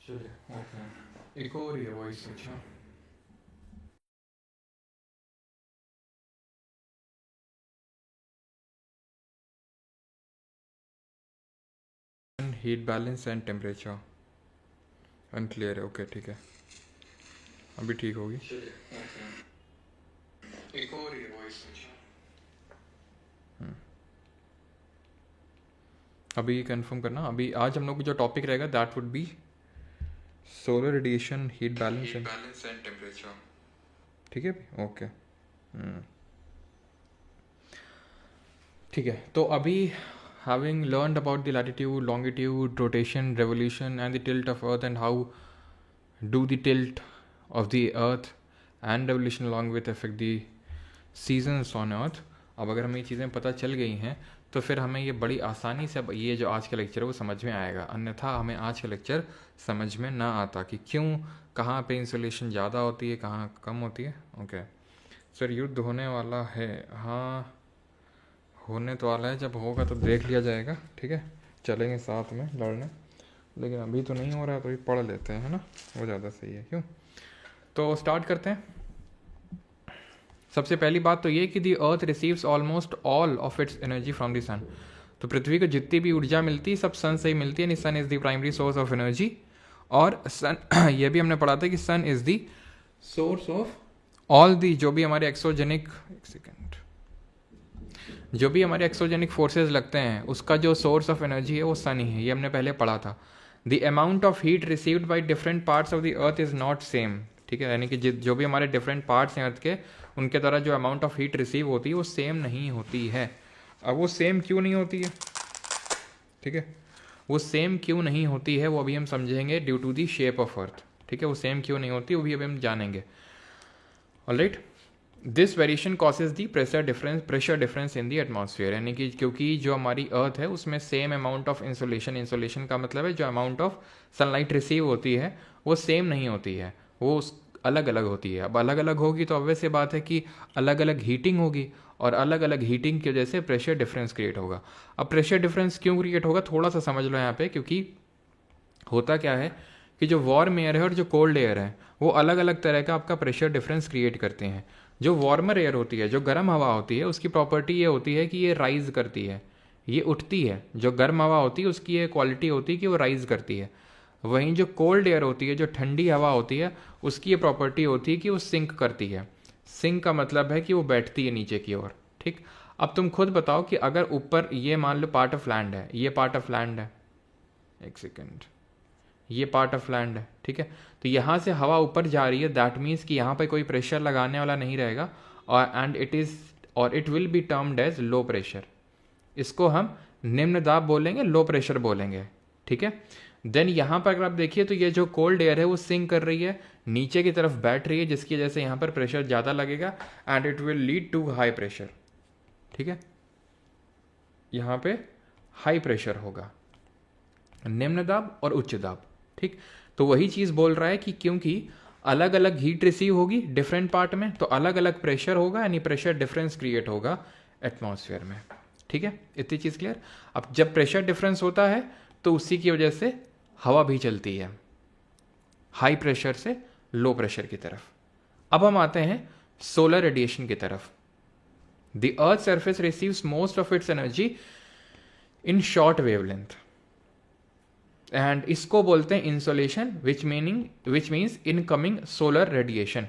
चलिए ओके, एक और ही है वॉइस। अच्छा, heat balance and temperature unclear है। ओके ठीक है, अभी ठीक होगी। चलिए ओके, एक और ही है वॉइस। अभी कंफर्म करना। अभी आज हम लोग का जो टॉपिक रहेगा that would be solar radiation, heat balance and temperature. ठीक है, ओके। ठीक है, तो अभी having learned about the latitude, longitude, rotation, revolution and the tilt of earth and how do the tilt of the earth and revolution along with affect the seasons on earth, अब अगर हमें ये चीज़ें पता चल गई हैं तो फिर हमें ये बड़ी आसानी से अब ये जो आज का लेक्चर है वो समझ में आएगा। अन्यथा हमें आज का लेक्चर समझ में ना आता कि क्यों, कहाँ पे इंसुलेशन ज़्यादा होती है, कहाँ कम होती है। ओके सर, युद्ध होने वाला है? हाँ, होने तो वाला है, जब होगा तो देख लिया जाएगा। ठीक है, चलेंगे साथ में लड़ने, लेकिन अभी तो नहीं हो रहा है तो अभी पढ़ लेते हैं, है ना, वो ज़्यादा सही है। क्यों? तो स्टार्ट करते हैं। सबसे पहली बात तो ये कि the earth receives almost all of its energy from the sun. तो पृथ्वी को जितनी भी ऊर्जा मिलती है सब सन से ही मिलती है। Sun is the primary source of energy. और सन ये भी हमने पढ़ा था कि sun is the source of all the, जो भी हमारे एक्सोजेनिक, एक सेकेंड, जो भी हमारे एक्सोजेनिक फोर्सेस लगते हैं उसका जो सोर्स ऑफ एनर्जी है वो सन ही है। ये हमने पहले पढ़ा था। The amount of heat received by different parts of the earth is not same. ठीक है, यानी कि जो भी हमारे डिफरेंट पार्ट्स हैं अर्थ के, उनके द्वारा जो अमाउंट ऑफ हीट रिसीव होती है वो सेम नहीं होती है। अब वो सेम क्यों नहीं होती है? ठीक है, वो सेम क्यों नहीं होती है वो अभी हम समझेंगे, due to the shape of earth. ठीक है, वो सेम क्यों नहीं होती वो भी अभी हम जानेंगे। Alright, this variation causes the pressure difference in the atmosphere. यानी कि क्योंकि जो हमारी अर्थ है उसमें सेम अमाउंट ऑफ इंसोलेशन का मतलब है जो अमाउंट ऑफ सनलाइट रिसीव होती है वो सेम नहीं होती है, वो अलग अलग होती है। अब अलग अलग होगी तो ऑब्वियस सी बात है कि अलग अलग हीटिंग होगी, और अलग अलग हीटिंग की वजह से प्रेशर डिफरेंस क्रिएट होगा। अब प्रेशर डिफरेंस क्यों क्रिएट होगा थोड़ा सा समझ लो यहाँ पे। क्योंकि होता क्या है कि जो वार्म एयर है और जो कोल्ड एयर है वो अलग अलग तरह का आपका प्रेशर डिफरेंस क्रिएट करते हैं। जो वार्मर एयर होती है, जो गर्म हवा होती है, उसकी प्रॉपर्टी ये होती है कि ये राइज करती है, ये उठती है। जो गर्म हवा होती है उसकी ये क्वालिटी होती है कि वो राइज करती है। वहीं जो कोल्ड एयर होती है, जो ठंडी हवा होती है, उसकी ये प्रॉपर्टी होती है कि वो सिंक करती है। सिंक का मतलब है कि वो बैठती है नीचे की ओर। ठीक, अब तुम खुद बताओ कि अगर ऊपर ये मान लो पार्ट ऑफ लैंड है, ये पार्ट ऑफ लैंड है, एक सेकेंड, ये पार्ट ऑफ लैंड है। ठीक है, तो यहाँ से हवा ऊपर जा रही है, दैट मीन्स कि यहाँ पे कोई प्रेशर लगाने वाला नहीं रहेगा, और एंड इट इज और it will be termed as low pressure. इसको हम निम्न दाब बोलेंगे, लो प्रेशर बोलेंगे। ठीक है, देन यहाँ पर अगर आप देखिए तो ये जो कोल्ड एयर है वो सिंक कर रही है, नीचे की तरफ बैठ रही है, जिसकी वजह से यहाँ पर प्रेशर ज़्यादा लगेगा and it will lead to high pressure. ठीक है, यहाँ पे हाई प्रेशर होगा, निम्न दाब और उच्च दाब। ठीक, तो वही चीज़ बोल रहा है कि क्योंकि अलग अलग हीट रिसीव होगी डिफरेंट पार्ट में, तो अलग अलग प्रेशर होगा, यानी प्रेशर डिफरेंस क्रिएट होगा एटमॉस्फेयर में। ठीक है, इतनी चीज़ क्लियर। अब जब प्रेशर डिफरेंस होता है तो उसी की वजह से हवा भी चलती है हाई प्रेशर से लो प्रेशर की तरफ। अब हम आते हैं सोलर रेडिएशन की तरफ। The earth surface receives most of its energy in short wavelength and इसको बोलते हैं insolation, which means incoming solar radiation,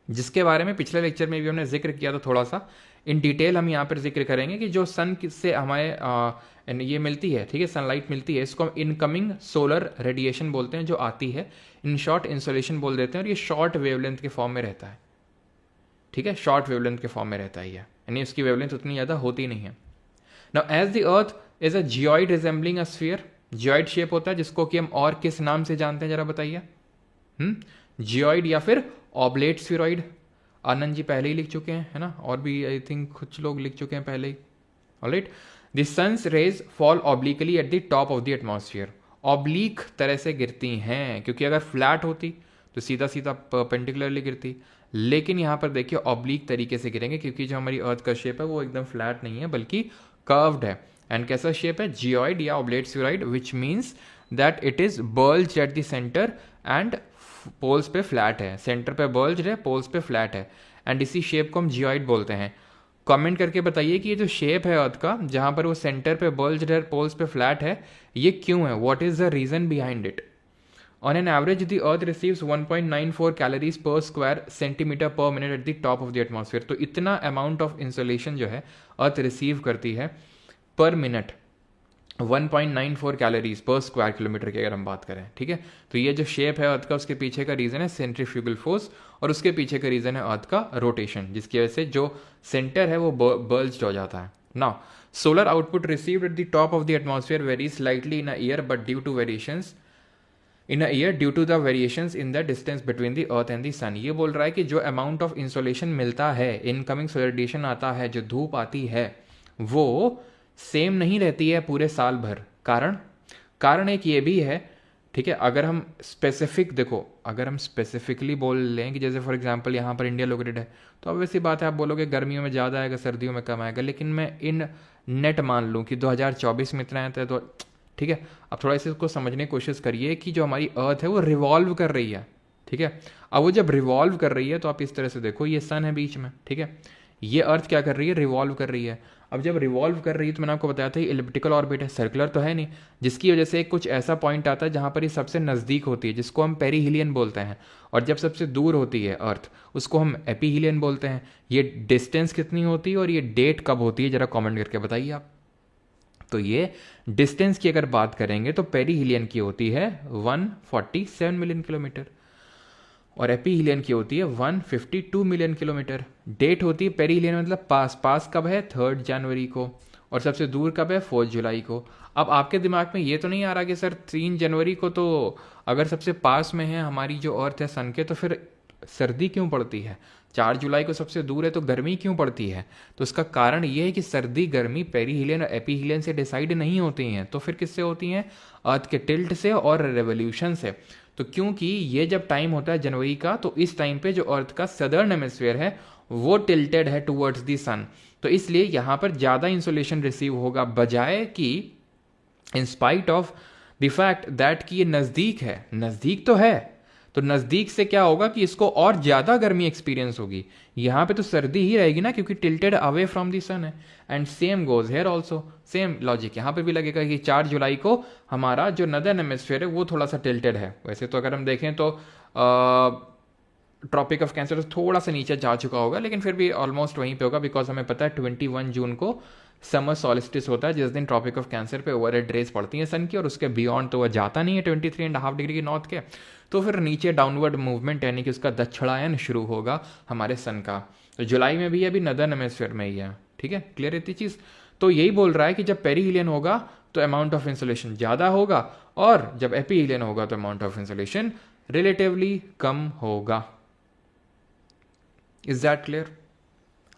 जिसके बारे में पिछले लेक्चर में भी हमने जिक्र किया था थोड़ा सा। इन डिटेल हम यहाँ पर जिक्र करेंगे कि जो सन से हमारे ये मिलती है, ठीक है, सनलाइट मिलती है, इसको हम इनकमिंग सोलर रेडिएशन बोलते हैं, जो आती है। इन शॉर्ट इंसोलेशन बोल देते हैं, और ये शॉर्ट वेवलेंथ के फॉर्म में रहता है। ठीक है, शॉर्ट वेवलेंथ के फॉर्म में रहता है, यानी उसकी वेवलेंथ उतनी ज़्यादा होती नहीं है। Now as the earth is a geoid resembling a sphere, geoid shape होता है, जिसको कि हम और किस नाम से जानते हैं जरा बताइए? जियोइड या फिर ऑब्लेट स्फीरॉइड। आनंद जी पहले ही लिख चुके हैं, है ना, और भी आई थिंक कुछ लोग लिख चुके हैं पहले ही। Alright, the sun's rays fall obliquely at the top of the atmosphere. Oblique तरह से गिरती हैं, क्योंकि अगर फ्लैट होती तो सीधा सीधा परपेंडिकुलरली गिरती, लेकिन यहाँ पर देखिए ऑब्लिक तरीके से गिरेंगे, क्योंकि जो हमारी अर्थ का शेप है वो एकदम फ्लैट नहीं है बल्कि कर्व्ड है। एंड कैसा शेप है, जियोइड या oblate spheroid, which means that it is bulge at the centre and poles पे फ्लैट है, सेंटर पे बल्ज है, पोल्स पे फ्लैट है, एंड इसी शेप को हम जियोइड बोलते हैं। कमेंट करके बताइए कि ये जो शेप है अर्थ का, जहाँ पर वो सेंटर पे बल्ज है, पोल्स पे फ्लैट है, ये क्यों है, what is the reason behind it. On an average, the Earth receives 1.94 calories per square centimeter per minute at the top of the atmosphere. तो इतना amount of insolation जो है Earth receive करती है per minute 1.94 कैलोरीज पर square kilometre की अगर हम बात करें, ठीक है। तो ये जो शेप है अर्थ का, उसके पीछे का रीजन है सेंट्रीफ्यूगल फोर्स, और उसके पीछे का रीजन है अर्थ का रोटेशन, जिसकी वजह से जो सेंटर है वो बल्ज्ड हो जाता है। Now solar output received at the top of the atmosphere very slightly in a year but due to variations in a year due to the variations in the distance between the earth and the sun. ये बोल रहा है कि जो amount of insolation मिलता है, incoming solar radiation आता है, जो धूप आती है, वो सेम नहीं रहती है पूरे साल भर। कारण एक ये भी है, ठीक है। अगर हम स्पेसिफिक देखो, अगर हम स्पेसिफिकली बोल लें कि जैसे फॉर एग्जांपल यहाँ पर इंडिया लोकेटेड है, तो अब वैसी बात है, आप बोलोगे गर्मियों में ज़्यादा आएगा, सर्दियों में कम आएगा, लेकिन मैं इन नेट मान लूँ कि 2024 में इतना आता है, तो ठीक है। अब थोड़ा इसको समझने की कोशिश करिए कि जो हमारी अर्थ है वो रिवॉल्व कर रही है, ठीक है। अब वो जब रिवॉल्व कर रही है तो आप इस तरह से देखो, ये सन है बीच में, ठीक है, ये अर्थ क्या कर रही है, रिवॉल्व कर रही है। अब जब रिवॉल्व कर रही है तो मैंने आपको बताया था ये एलिप्टिकल ऑर्बिट है, सर्कुलर तो है नहीं, जिसकी वजह से कुछ ऐसा पॉइंट आता है जहाँ पर ये सबसे नज़दीक होती है, जिसको हम पेरीहिलियन बोलते हैं, और जब सबसे दूर होती है अर्थ, उसको हम एपीहिलियन बोलते हैं। ये डिस्टेंस कितनी होती है और ये डेट कब होती है, जरा कॉमेंट करके बताइए आप। तो ये डिस्टेंस की अगर बात करेंगे तो पेरीहिलियन की होती है 147 मिलियन किलोमीटर, और एपीहिलियन की होती है 152 मिलियन किलोमीटर। डेट होती है पेरीहिलियन मतलब पास कब है, 3 जनवरी को, और सबसे दूर कब है, 4 जुलाई को। अब आपके दिमाग में ये तो नहीं आ रहा कि सर 3 जनवरी को तो अगर सबसे पास में है हमारी जो अर्थ है सन के, तो फिर सर्दी क्यों पड़ती है, 4 जुलाई को सबसे दूर है तो गर्मी क्यों पड़ती है। तो इसका कारण ये है कि सर्दी गर्मी पेरीहिलियन और एपीहिलियन से डिसाइड नहीं होती हैं, तो फिर किससे होती हैं, अर्थ के टिल्ट से और रेवोल्यूशन से। तो क्योंकि ये जब टाइम होता है जनवरी का, तो इस टाइम पे जो अर्थ का सदर्न हेमिस्फीयर है वो टिल्टेड है टुवर्ड्स दी सन, तो इसलिए यहाँ पर ज़्यादा इंसोलेशन रिसीव होगा, बजाय कि in spite of the fact that कि ये नज़दीक है, नज़दीक तो है, तो नज़दीक से क्या होगा कि इसको और ज़्यादा गर्मी एक्सपीरियंस होगी। यहाँ पे तो सर्दी ही रहेगी ना, क्योंकि टिल्टेड अवे फ्रॉम द सन है। And same goes here also, same logic यहाँ पे भी लगेगा कि 4 जुलाई को हमारा जो नदर्न हेमिस्फीयर है वो थोड़ा सा टिल्टेड है। वैसे तो अगर हम देखें तो ट्रॉपिक ऑफ कैंसर थोड़ा सा नीचे जा चुका होगा, लेकिन फिर भी ऑलमोस्ट वहीं पे होगा, बिकॉज हमें पता है 21 जून को समर सॉलिस्टिस होता है, जिस दिन ट्रॉपिक ऑफ कैंसर पे ओवर हेड रेज पड़ती है सन की, और उसके बियॉन्ड तो वह जाता नहीं है 23.5 डिग्री की नॉर्थ के, तो फिर नीचे डाउनवर्ड मूवमेंट यानी कि उसका दक्षिणायन शुरू होगा हमारे सन का। तो जुलाई में भी अभी नदर्न हेमिस्फीयर में ही है, ठीक है, क्लियर रहती चीज़। तो यही बोल रहा है कि जब पेरीहिलियन होगा तो अमाउंट ऑफ इंसुलेशन ज़्यादा होगा, और जब एपीहिलियन होगा तो अमाउंट ऑफ इंसुलेशन रिलेटिवली कम होगा। Is that clear?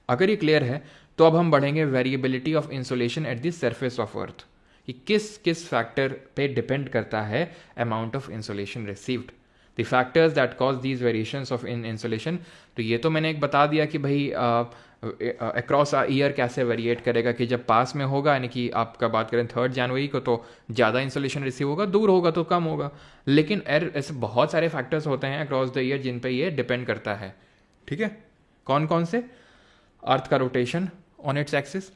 अगर ये क्लियर है तो अब हम बढ़ेंगे variability of insolation at the surface of earth, कि किस किस फैक्टर पे डिपेंड करता है amount of insolation received, the factors that cause these variations of in insolation. तो ये तो मैंने एक बता दिया कि भाई अक्रॉस ईयर कैसे वेरिएट करेगा, कि जब पास में होगा यानी कि आपका बात करें 3 जनवरी को तो ज़्यादा इंसुलेशन रिसीव होगा, दूर होगा तो कम होगा। लेकिन ऐसे बहुत सारे फैक्टर्स होते हैं अक्रॉस द ईयर जिन पे ये डिपेंड करता है, ठीक है। कौन कौन से? अर्थ का रोटेशन ऑन इट्स एक्सिस,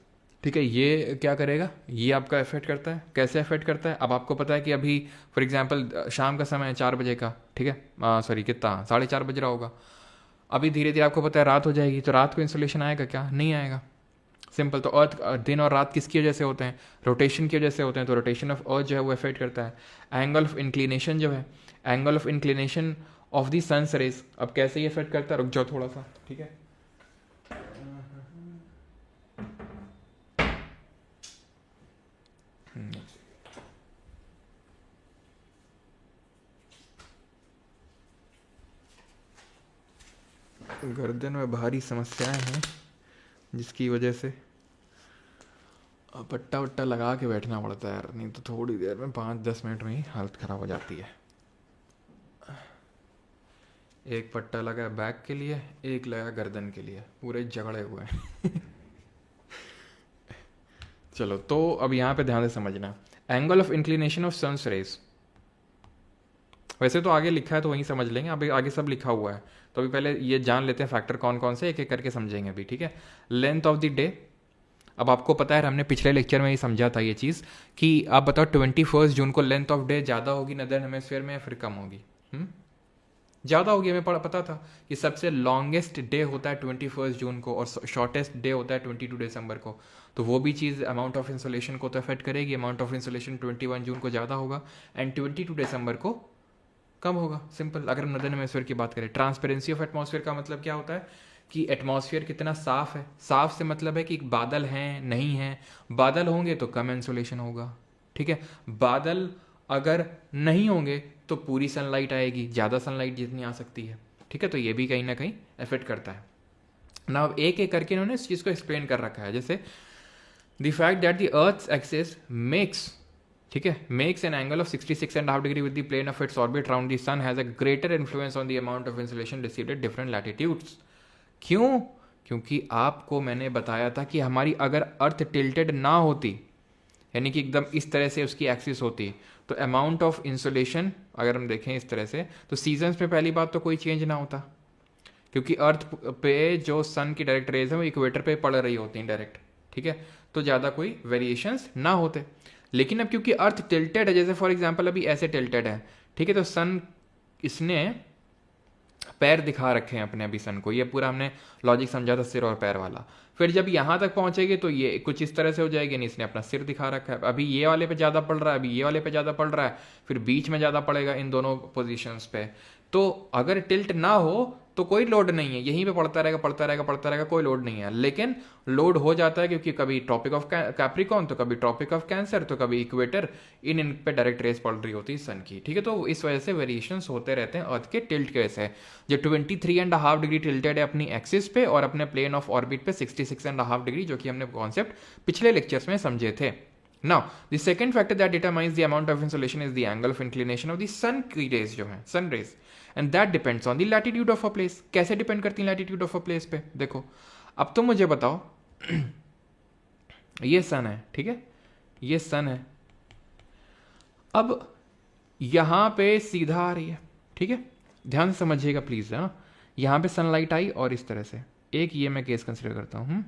ठीक है, ये क्या करेगा, ये आपका इफेक्ट करता है। कैसे इफेक्ट करता है? अब आपको पता है कि अभी फॉर एग्जांपल शाम का समय है 4 बजे का, ठीक है, सॉरी कितना 4:30 बज रहा होगा, अभी धीरे धीरे आपको पता है रात हो जाएगी, तो रात को इंसुलेशन आएगा क्या? नहीं आएगा, सिंपल। तो अर्थ दिन और रात किसकी वजह से होते हैं? रोटेशन की वजह से होते हैं। तो रोटेशन ऑफ अर्थ जो है वो इफेक्ट करता है। एंगल ऑफ इंक्लिनेशन जो है, angle of inclination of the sun's rays, अब कैसे ये इफेक्ट करता है, रुक जाओ थोड़ा सा, ठीक है। गर्दन में भारी समस्याएं हैं, जिसकी वजह से पट्टा वट्टा लगा के बैठना पड़ता है यार, नहीं तो थोड़ी देर में 5-10 मिनट में ही हालत ख़राब हो जाती है। एक पट्टा लगा है बैक के लिए, एक लगा गर्दन के लिए, पूरे झगड़े हुए हैं। चलो तो अब यहाँ पे ध्यान से समझना, angle of inclination of sun's rays, वैसे तो आगे लिखा है तो वहीं समझ लेंगे, अभी आगे सब लिखा हुआ है, तो अभी पहले ये जान लेते हैं फैक्टर कौन कौन से, एक एक करके समझेंगे अभी, ठीक है। लेंथ ऑफ द डे, अब आपको पता है हमने पिछले लेक्चर में ही समझा था ये चीज़ कि आप बताओ 21 जून को लेंथ ऑफ डे ज़्यादा होगी नदर्न हेमिस्फीयर में या फिर कम होगी? ज़्यादा होगी, हमें पता था कि सबसे लॉन्गेस्ट डे होता है 21 जून को और शॉर्टेस्ट डे होता है 22 दिसंबर को, तो वो भी चीज़ अमाउंट ऑफ इंसोलेशन को तो अफेक्ट करेगी। अमाउंट ऑफ इंसोलेशन 21 जून को ज़्यादा होगा एंड 22 दिसंबर को कम होगा, सिंपल। अगर हम नदर्न हेमिस्फीयर की बात करें, ट्रांसपेरेंसी ऑफ एटमॉस्फेयर का मतलब क्या होता है कि एटमॉस्फेयर कितना साफ है, साफ से मतलब है कि बादल हैं नहीं हैं, बादल होंगे तो कम इंसोलेशन होगा, ठीक है। बादल अगर नहीं होंगे तो पूरी सनलाइट आएगी, ज़्यादा सनलाइट जितनी आ सकती है, ठीक है। तो ये भी कहीं ना कहीं इफेक्ट करता है ना। अब एक एक करके इन्होंने इस चीज़ को एक्सप्लेन कर रखा है, जैसे the fact that the earth's axis makes, ठीक है, makes an angle of 66.5 degree with the plane of its orbit round the sun has a greater influence on the amount of insolation received at different latitudes. क्यों? क्योंकि आपको मैंने बताया था कि हमारी अगर अर्थ टिल्टेड ना होती, यानी कि एकदम इस तरह से उसकी एक्सिस होती, तो अमाउंट ऑफ इंसुलेशन अगर हम देखें इस तरह से, तो सीजन्स में पहली बात तो कोई चेंज ना होता, क्योंकि अर्थ पे जो सन की डायरेक्ट रेज है वो इक्वेटर पे पड़ रही होती हैं डायरेक्ट, ठीक है, तो ज़्यादा कोई वेरिएशंस ना होते। लेकिन अब क्योंकि अर्थ टिल्टेड है, जैसे फॉर एग्जांपल अभी ऐसे टिल्टेड है, ठीक है, तो सन इसने पैर दिखा रखे हैं अपने अभी सन को, ये पूरा हमने लॉजिक समझा था सिर और पैर वाला। फिर जब यहाँ तक पहुंचेगी तो ये कुछ इस तरह से हो जाएगी, नहीं इसने अपना सिर दिखा रखा है, अभी ये वाले पे ज़्यादा पड़ रहा है, अभी ये वाले पे ज़्यादा पड़ रहा है, फिर बीच में ज़्यादा पड़ेगा इन दोनों पोजीशंस पे। तो अगर टिल्ट ना हो तो कोई लोड नहीं है, यहीं पे पड़ता रहेगा पड़ता रहेगा पड़ता रहेगा, कोई लोड नहीं है। लेकिन लोड हो जाता है क्योंकि कभी ट्रॉपिक ऑफ कैप्रिकॉन तो कभी ट्रॉपिक ऑफ कैंसर तो कभी इक्वेटर, इन पे डायरेक्ट रेस पड़ रही होती है सन की, ठीक है। तो इस वजह से वेरिएशंस होते रहते हैं अर्थ के टिल्ट के वजह से। जो 23.5 डिग्री टिल्टेड है अपनी एक्सिस पे और अपने प्लेन ऑफ ऑर्बिट पे 66.5 डिग्री, जो कि हमने कॉन्सेप्ट पिछले लेक्चर्स में समझे थे। Now, the second factor that determines the amount of insolation is the angle of inclination of the sun की rays जो है, sun rays, and that depends on the latitude of a place। कैसे depend करती है latitude of a place पे? देखो, अब तुम मुझे बताओ, ये सन है, ठीक है, ये सन है, अब यहां पे सीधा आ रही है, ठीक है, ध्यान से समझिएगा प्लीज, है ना। यहां पे सनलाइट आई और इस तरह से, एक ये मैं केस कंसिडर करता हूं,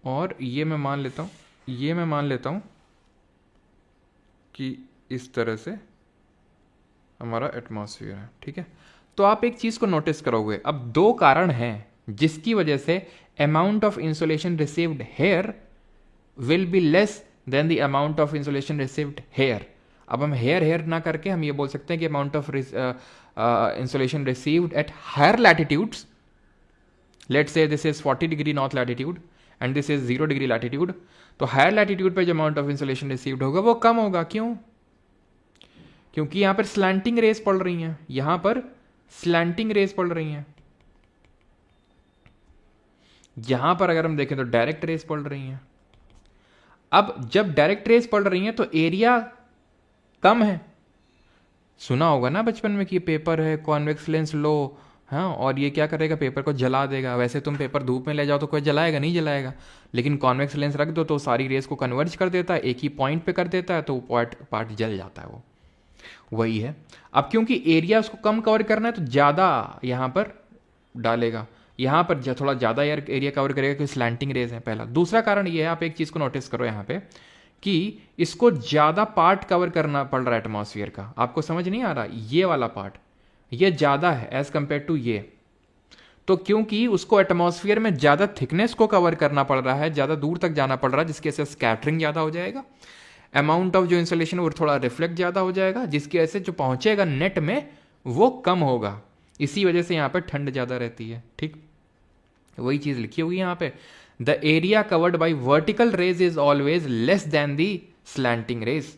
और ये मैं मान लेता हूं कि इस तरह से हमारा एटमॉस्फेयर है, ठीक है। तो आप एक चीज को नोटिस करोगे, अब दो कारण हैं जिसकी वजह से amount of insolation received here will be less than the amount of insolation received here. अब हम हेयर ना करके हम ये बोल सकते हैं कि amount of insolation received at higher latitudes, let's say this is 40 degree north latitude and this is 0 degree latitude, तो हायर लैटिट्यूड पे जो अमाउंट ऑफ इंसुलेशन रिसीव्ड होगा वो कम होगा। क्यों? क्योंकि यहां पर स्लैंटिंग रेस पड़ रही हैं, यहां पर स्लैंटिंग रेस पड़ रही हैं, यहां पर अगर हम देखें तो डायरेक्ट रेस पड़ रही हैं। अब जब डायरेक्ट रेस पड़ रही हैं तो एरिया कम है, सुना होगा ना बचपन में कि पेपर है कॉन्वेक्स लेंस लो, हाँ, और ये क्या करेगा, पेपर को जला देगा। वैसे तुम पेपर धूप में ले जाओ तो कोई जलाएगा नहीं, जलाएगा, लेकिन कॉन्वेक्स लेंस रख दो तो सारी रेस को कन्वर्ज कर देता है, एक ही पॉइंट पे कर देता है, तो पार्ट जल जाता है, वो वही है। अब क्योंकि एरिया उसको कम कवर करना है तो ज़्यादा यहाँ पर डालेगा, यहाँ पर थोड़ा ज़्यादा एरिया कवर करेगा क्योंकि स्लैंटिंग रेज है, पहला। दूसरा कारण ये है, आप एक चीज़ को नोटिस करो यहाँ पे कि इसको ज़्यादा पार्ट कवर करना पड़ रहा है एटमॉस्फेयर का। आपको समझ नहीं आ रहा, ये वाला पार्ट ये ज़्यादा है एज कंपेयर टू ये, तो क्योंकि उसको एटमॉस्फेयर में ज़्यादा थिकनेस को कवर करना पड़ रहा है, ज़्यादा दूर तक जाना पड़ रहा है, जिसकी वजह से स्कैटरिंग ज़्यादा हो जाएगा, अमाउंट ऑफ जो इंसुलेशन वो थोड़ा रिफ्लेक्ट ज़्यादा हो जाएगा, जिसकी वजह से जो पहुंचेगा नेट में वो कम होगा। इसी वजह से यहाँ पर ठंड ज़्यादा रहती है, ठीक, वही चीज़ लिखी होगी यहाँ पे। The area covered by vertical rays is always less than the slanting rays.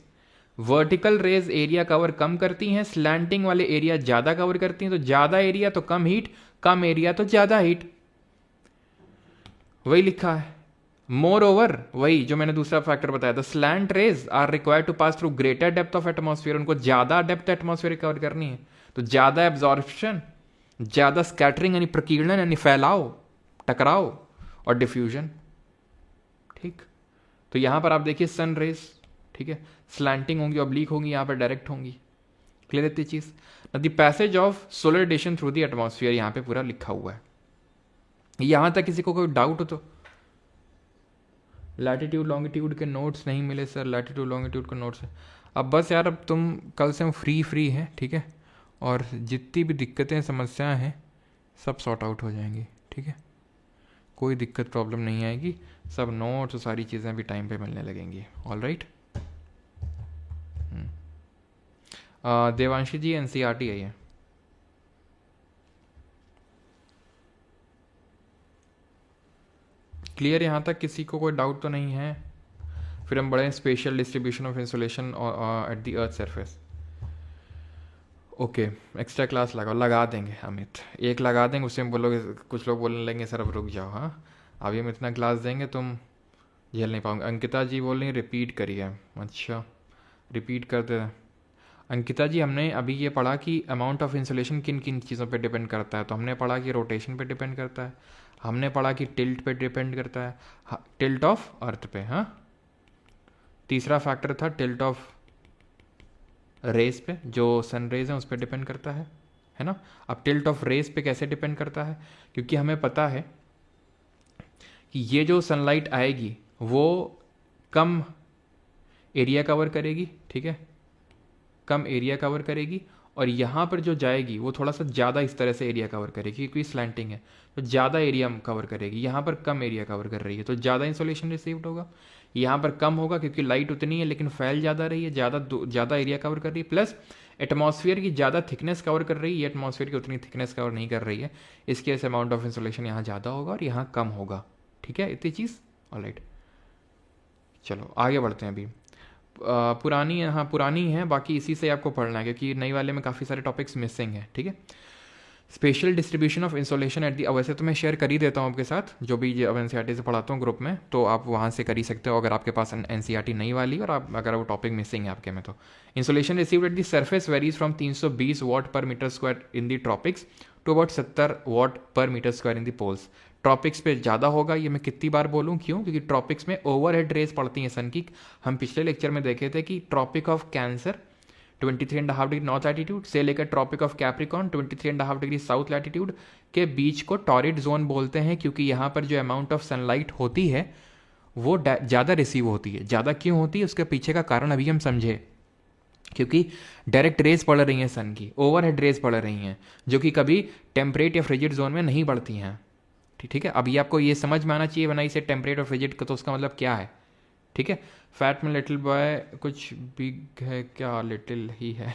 Vertical rays area cover कम करती हैं, स्लैंटिंग वाले एरिया ज़्यादा कवर करती हैं, तो ज़्यादा एरिया तो कम हीट, कम एरिया तो ज़्यादा हीट, वही लिखा है। मोर ओवर, वही जो मैंने दूसरा फैक्टर बताया, the slant rays are required to pass through greater depth of atmosphere. उनको ज़्यादा डेप्थ एटमॉस्फेयर कवर करनी है, तो ज़्यादा एब्जॉर्प्शन, ज़्यादा स्कैटरिंग यानी प्रकीर्णन यानी फैलाव, टकराव और डिफ्यूजन। ठीक। तो यहाँ पर आप देखिए सन रेज, ठीक है, स्लैंटिंग होंगी, ऑब्लिक होंगी, यहाँ पर डायरेक्ट होंगी। क्लियर है चीज़। The passage of solar radiation through the atmosphere यहाँ पे पूरा लिखा हुआ है। यहाँ तक किसी को कोई डाउट हो तो? लैटिट्यूड लॉन्गिट्यूड के नोट्स नहीं मिले सर, लैटिट्यूड लॉन्गिट्यूड के नोट्स है। अब बस यार, अब तुम कल से हम फ्री हैं, ठीक है, और जितनी भी दिक्कतें समस्याएं हैं सब सॉर्ट आउट हो जाएंगी, ठीक है, कोई दिक्कत प्रॉब्लम नहीं आएगी, सब नोट्स और सारी चीज़ें भी टाइम पे मिलने लगेंगी। All right. Devanshi ji NCERT है ये। क्लियर यहाँ तक? किसी को कोई डाउट तो नहीं है? फिर हम बढ़े spatial distribution of insolation at the earth surface. Okay, extra class लगा देंगे अमित, एक लगा देंगे, उससे हम बोलोगे, कुछ लोग बोलने लगेंगे सर अब रुक जाओ, हाँ अभी हम इतना क्लास देंगे तुम झेल नहीं पाओगे। अंकिता जी बोल रही रिपीट करिए। अच्छा, रिपीट कर दे। अंकिता जी, हमने अभी ये पढ़ा कि अमाउंट ऑफ इंसुलेशन किन किन चीज़ों पे डिपेंड करता है। तो हमने पढ़ा कि रोटेशन पे डिपेंड करता है, हमने पढ़ा कि टिल्ट पे डिपेंड करता है, टिल्ट ऑफ अर्थ पे, हाँ, तीसरा फैक्टर था टिल्ट ऑफ रेस पे, जो सन रेज हैं उस पर डिपेंड करता है ना। अब टिल्ट ऑफ रेस पे कैसे डिपेंड करता है? क्योंकि हमें पता है कि ये जो सनलाइट आएगी वो कम एरिया कवर करेगी, ठीक है, कम एरिया कवर करेगी, और यहाँ पर जो जाएगी वो थोड़ा सा ज़्यादा इस तरह से एरिया कवर करेगी, क्योंकि स्लैंटिंग है तो ज़्यादा एरिया कवर करेगी। यहाँ पर कम एरिया कवर कर रही है तो ज़्यादा इंसोलेशन रिसीव्ड होगा। यहाँ पर कम होगा क्योंकि लाइट उतनी है लेकिन फैल ज़्यादा रही है, ज़्यादा एरिया कवर कर रही है, प्लस एटमॉस्फेयर की ज़्यादा थिकनेस कवर कर रही है, ये एटमॉस्फेयर की उतनी थिकनेस कवर नहीं कर रही है, इसके वजह से अमाउंट ऑफ इंसोलेशन यहाँ ज़्यादा होगा और यहाँ कम होगा, ठीक है, इतनी चीज़। ऑलराइट, चलो आगे बढ़ते हैं। अभी पुरानी, हाँ पुरानी है, बाकी इसी से आपको पढ़ना है क्योंकि नई वाले में काफ़ी सारे टॉपिक्स मिसिंग हैं, ठीक है। Special distribution of insolation at the, वैसे तो मैं शेयर कर ही देता हूँ आपके साथ, जो भी अब एनसीईआरटी से पढ़ाता हूँ ग्रुप में, तो आप वहाँ से कर ही सकते हो अगर आपके पास एनसीईआरटी नहीं वाली और आप अगर वो टॉपिक मिसिंग है आपके में। तो insolation received at the surface varies from 320 watt per metre square in the tropics to about 70 watt per metre square in the poles. Tropics पे ज़्यादा होगा, ये मैं कितनी बार बोलूँ, क्यों? क्योंकि ट्रॉपिक्स में ओवरहेड रेस पड़ती हैं सन की। हम पिछले लेक्चर में देखे थे कि tropic of Cancer 23.5 degree north latitude से लेकर tropic of Capricorn 23.5 degree south latitude के बीच को टॉरिड जोन बोलते हैं, क्योंकि यहाँ पर जो अमाउंट ऑफ सनलाइट होती है वो ज़्यादा रिसीव होती है। ज़्यादा क्यों होती है उसके पीछे का कारण अभी हम समझे, क्योंकि डायरेक्ट रेस पड़ रही हैं सन की, ओवरहेड रेस पड़ रही हैं जो कि कभी टेम्परेट या फ्रिजिड जोन में नहीं पड़ती हैं, ठीक है। अभी आपको ये समझ में आना चाहिए वरना इसे टेम्परेट और फ्रिजिड का तो उसका मतलब क्या है, ठीक है। फैट में लिटिल बॉय कुछ बिग है क्या? लिटिल ही है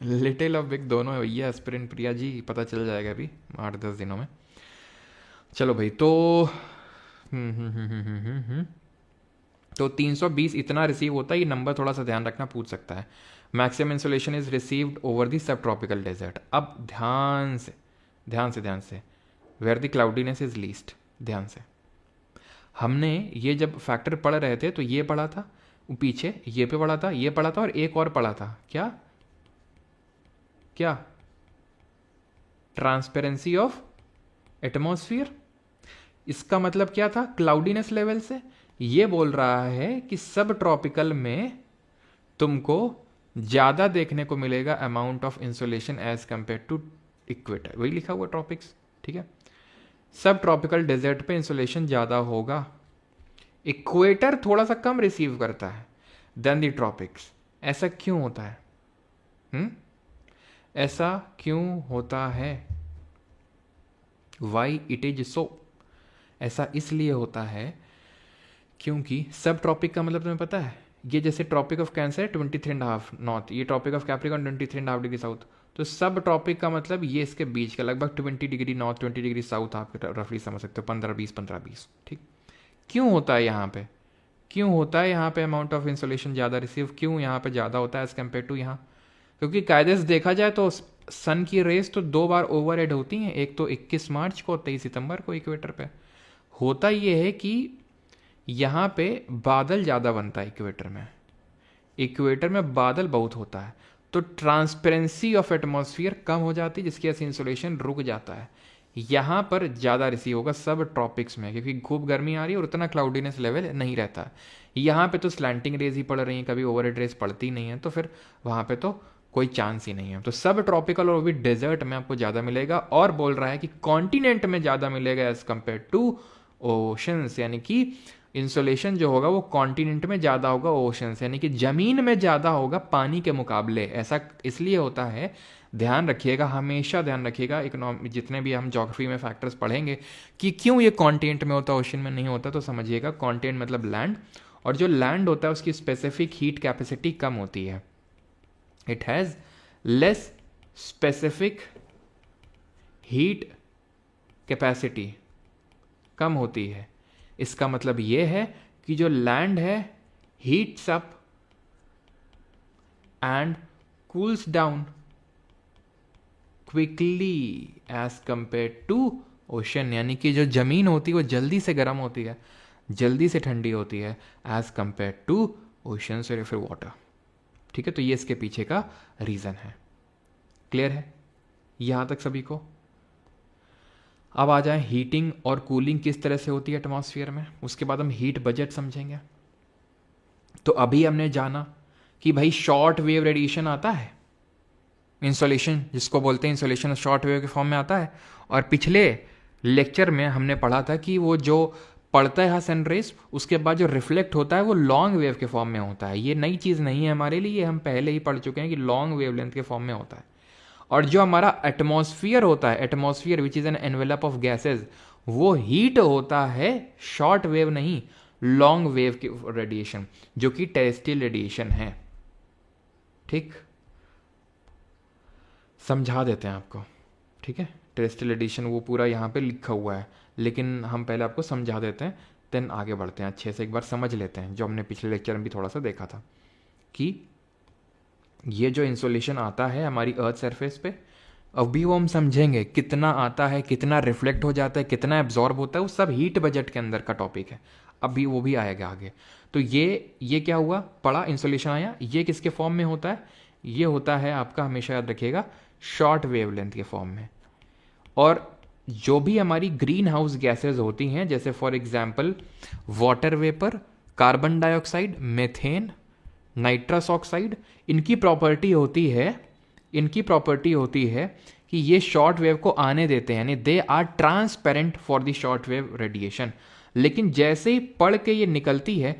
लिटिल और बिग दोनों है भैया। एस्पिरिन प्रिया जी पता चल जाएगा अभी 8-10 दिनों में। चलो भाई, तो तो 320 इतना रिसीव होता है, ये नंबर थोड़ा सा ध्यान रखना, पूछ सकता है। Maximum insolation is received over the subtropical desert. अब ध्यान से where the cloudiness is least, ध्यान से। हमने ये जब फैक्टर पढ़ रहे थे तो ये पढ़ा था, पीछे ये पे पढ़ा था, ये पढ़ा था और एक और पढ़ा था, क्या ट्रांसपेरेंसी ऑफ एटमॉस्फेयर। इसका मतलब क्या था? क्लाउडीनेस लेवल से ये बोल रहा है कि सब ट्रॉपिकल में तुमको ज्यादा देखने को मिलेगा amount of insolation as compare to equator, वही लिखा हुआ ट्रॉपिक्स, ठीक है। सब ट्रॉपिकल डेजर्ट पे इंसोलेशन ज़्यादा होगा, इक्वेटर थोड़ा सा कम रिसीव करता है देन दी ट्रॉपिक्स। ऐसा क्यों होता है? ऐसा क्यों होता है? Why it is so? ऐसा इसलिए होता है क्योंकि सब ट्रॉपिक का मतलब तुम्हें पता है, ये जैसे ट्रॉपिक ऑफ कैंसर 23.5 नॉर्थ, ये tropic of Capricorn 23.5 degree south, तो सब ट्रॉपिक का मतलब ये इसके बीच का लगभग 20 डिग्री नॉर्थ 20 डिग्री साउथ, आप रफली समझ सकते हो 15-20, ठीक। क्यों होता है यहाँ पे? क्यों होता है यहाँ पे अमाउंट ऑफ इंसोलेशन ज़्यादा रिसीव, क्यों यहाँ पे ज़्यादा होता है एज कम्पेयर टू यहाँ? क्योंकि कायदे से देखा जाए तो सन की रेस तो 2 बार ओवरहेड होती हैं, एक तो 21 मार्च को, 23 सितंबर को इक्वेटर पे। होता ये है कि यहाँ पे बादल ज़्यादा बनता है इक्वेटर में बादल बहुत होता है, तो ट्रांसपेरेंसी ऑफ एटमॉस्फेयर कम हो जाती है जिसकी वजह से इंसोलेशन रुक जाता है। यहाँ पर ज़्यादा रिसीव होगा सब ट्रॉपिक्स में, क्योंकि खूब गर्मी आ रही है और उतना क्लाउडीनेस लेवल नहीं रहता। यहाँ पे तो स्लैंटिंग रेज ही पड़ रही हैं, कभी ओवरहेड रेज पड़ती नहीं है, तो फिर वहाँ पे तो कोई चांस ही नहीं है। तो सब ट्रॉपिकल और वो भी डेजर्ट में आपको ज़्यादा मिलेगा, और बोल रहा है कि कॉन्टिनेंट में ज़्यादा मिलेगा एज कम्पेयर टू ओशंस, यानी कि इंसोलेशन जो होगा वो कॉन्टिनेंट में ज़्यादा होगा ओशंस, यानी कि ज़मीन में ज़्यादा होगा पानी के मुकाबले। ऐसा इसलिए होता है, ध्यान रखिएगा, हमेशा ध्यान रखिएगा, इकोनॉमी जितने भी हम ज्योग्राफी में फैक्टर्स पढ़ेंगे कि क्यों ये कॉन्टिनेंट में होता है ओशन में नहीं होता, तो समझिएगा कॉन्टिनेंट मतलब लैंड, और जो लैंड होता है उसकी स्पेसिफिक हीट कैपेसिटी कम होती है, it has less specific heat capacity, कम होती है। इसका मतलब ये है कि जो लैंड है heats up and cools down quickly as compare to ocean, यानी कि जो जमीन होती है वो जल्दी से गर्म होती है, जल्दी से ठंडी होती है एज कंपेयर टू ओशन या फिर वाटर। ठीक है, तो ये इसके पीछे का रीजन है। क्लियर है यहां तक सभी को? अब आ जाए हीटिंग और कूलिंग किस तरह से होती है एटमॉस्फेयर में, उसके बाद हम हीट बजट समझेंगे। तो अभी हमने जाना कि भाई शॉर्ट वेव रेडिएशन आता है, इंसोलेशन जिसको बोलते हैं, इंसोलेशन शॉर्ट वेव के फॉर्म में आता है। और पिछले लेक्चर में हमने पढ़ा था कि वो जो पड़ता है सन रेज, उसके बाद जो रिफ्लेक्ट होता है वो लॉन्ग वेव के फॉर्म में होता है। ये नई चीज़ नहीं है हमारे लिए, हम पहले ही पढ़ चुके हैं कि लॉन्ग वेवलेंथ के फॉर्म में होता है। और जो हमारा एटमॉस्फियर होता है, atmosphere which is an envelope of gases, वो हीट होता है शॉर्ट वेव नहीं, लॉन्ग वेव की रेडिएशन, जो कि टेरेस्ट्रियल रेडिएशन है। ठीक, समझा देते हैं आपको। ठीक है, टेरेस्ट्रियल रेडिएशन वो पूरा यहाँ पे लिखा हुआ है, लेकिन हम पहले आपको समझा देते हैं, देन आगे बढ़ते हैं, अच्छे से एक बार समझ लेते हैं। जो हमने पिछले लेक्चर में भी थोड़ा सा देखा था कि ये जो इंसोलेशन आता है हमारी अर्थ सरफेस पे, अभी वो हम समझेंगे कितना आता है, कितना रिफ्लेक्ट हो जाता है, कितना एब्जॉर्ब होता है, वो सब हीट बजट के अंदर का टॉपिक है, अभी वो भी आएगा आगे। तो ये क्या हुआ, पढ़ा, इंसोलेशन आया, ये किसके फॉर्म में होता है, ये होता है आपका, हमेशा याद रखिएगा, शॉर्ट वेवलेंथ के फॉर्म में। और जो भी हमारी ग्रीन हाउस गैसेज होती हैं, जैसे for example water vapour, carbon dioxide, methane, nitrous oxide, इनकी प्रॉपर्टी होती है कि ये शॉर्ट वेव को आने देते हैं, यानी they are transparent for the short wave radiation. लेकिन जैसे ही पढ़ के ये निकलती है,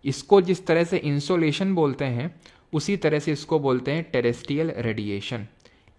इसको जिस तरह से इंसोलेशन बोलते हैं उसी तरह से इसको बोलते हैं टेरेस्ट्रियल रेडिएशन।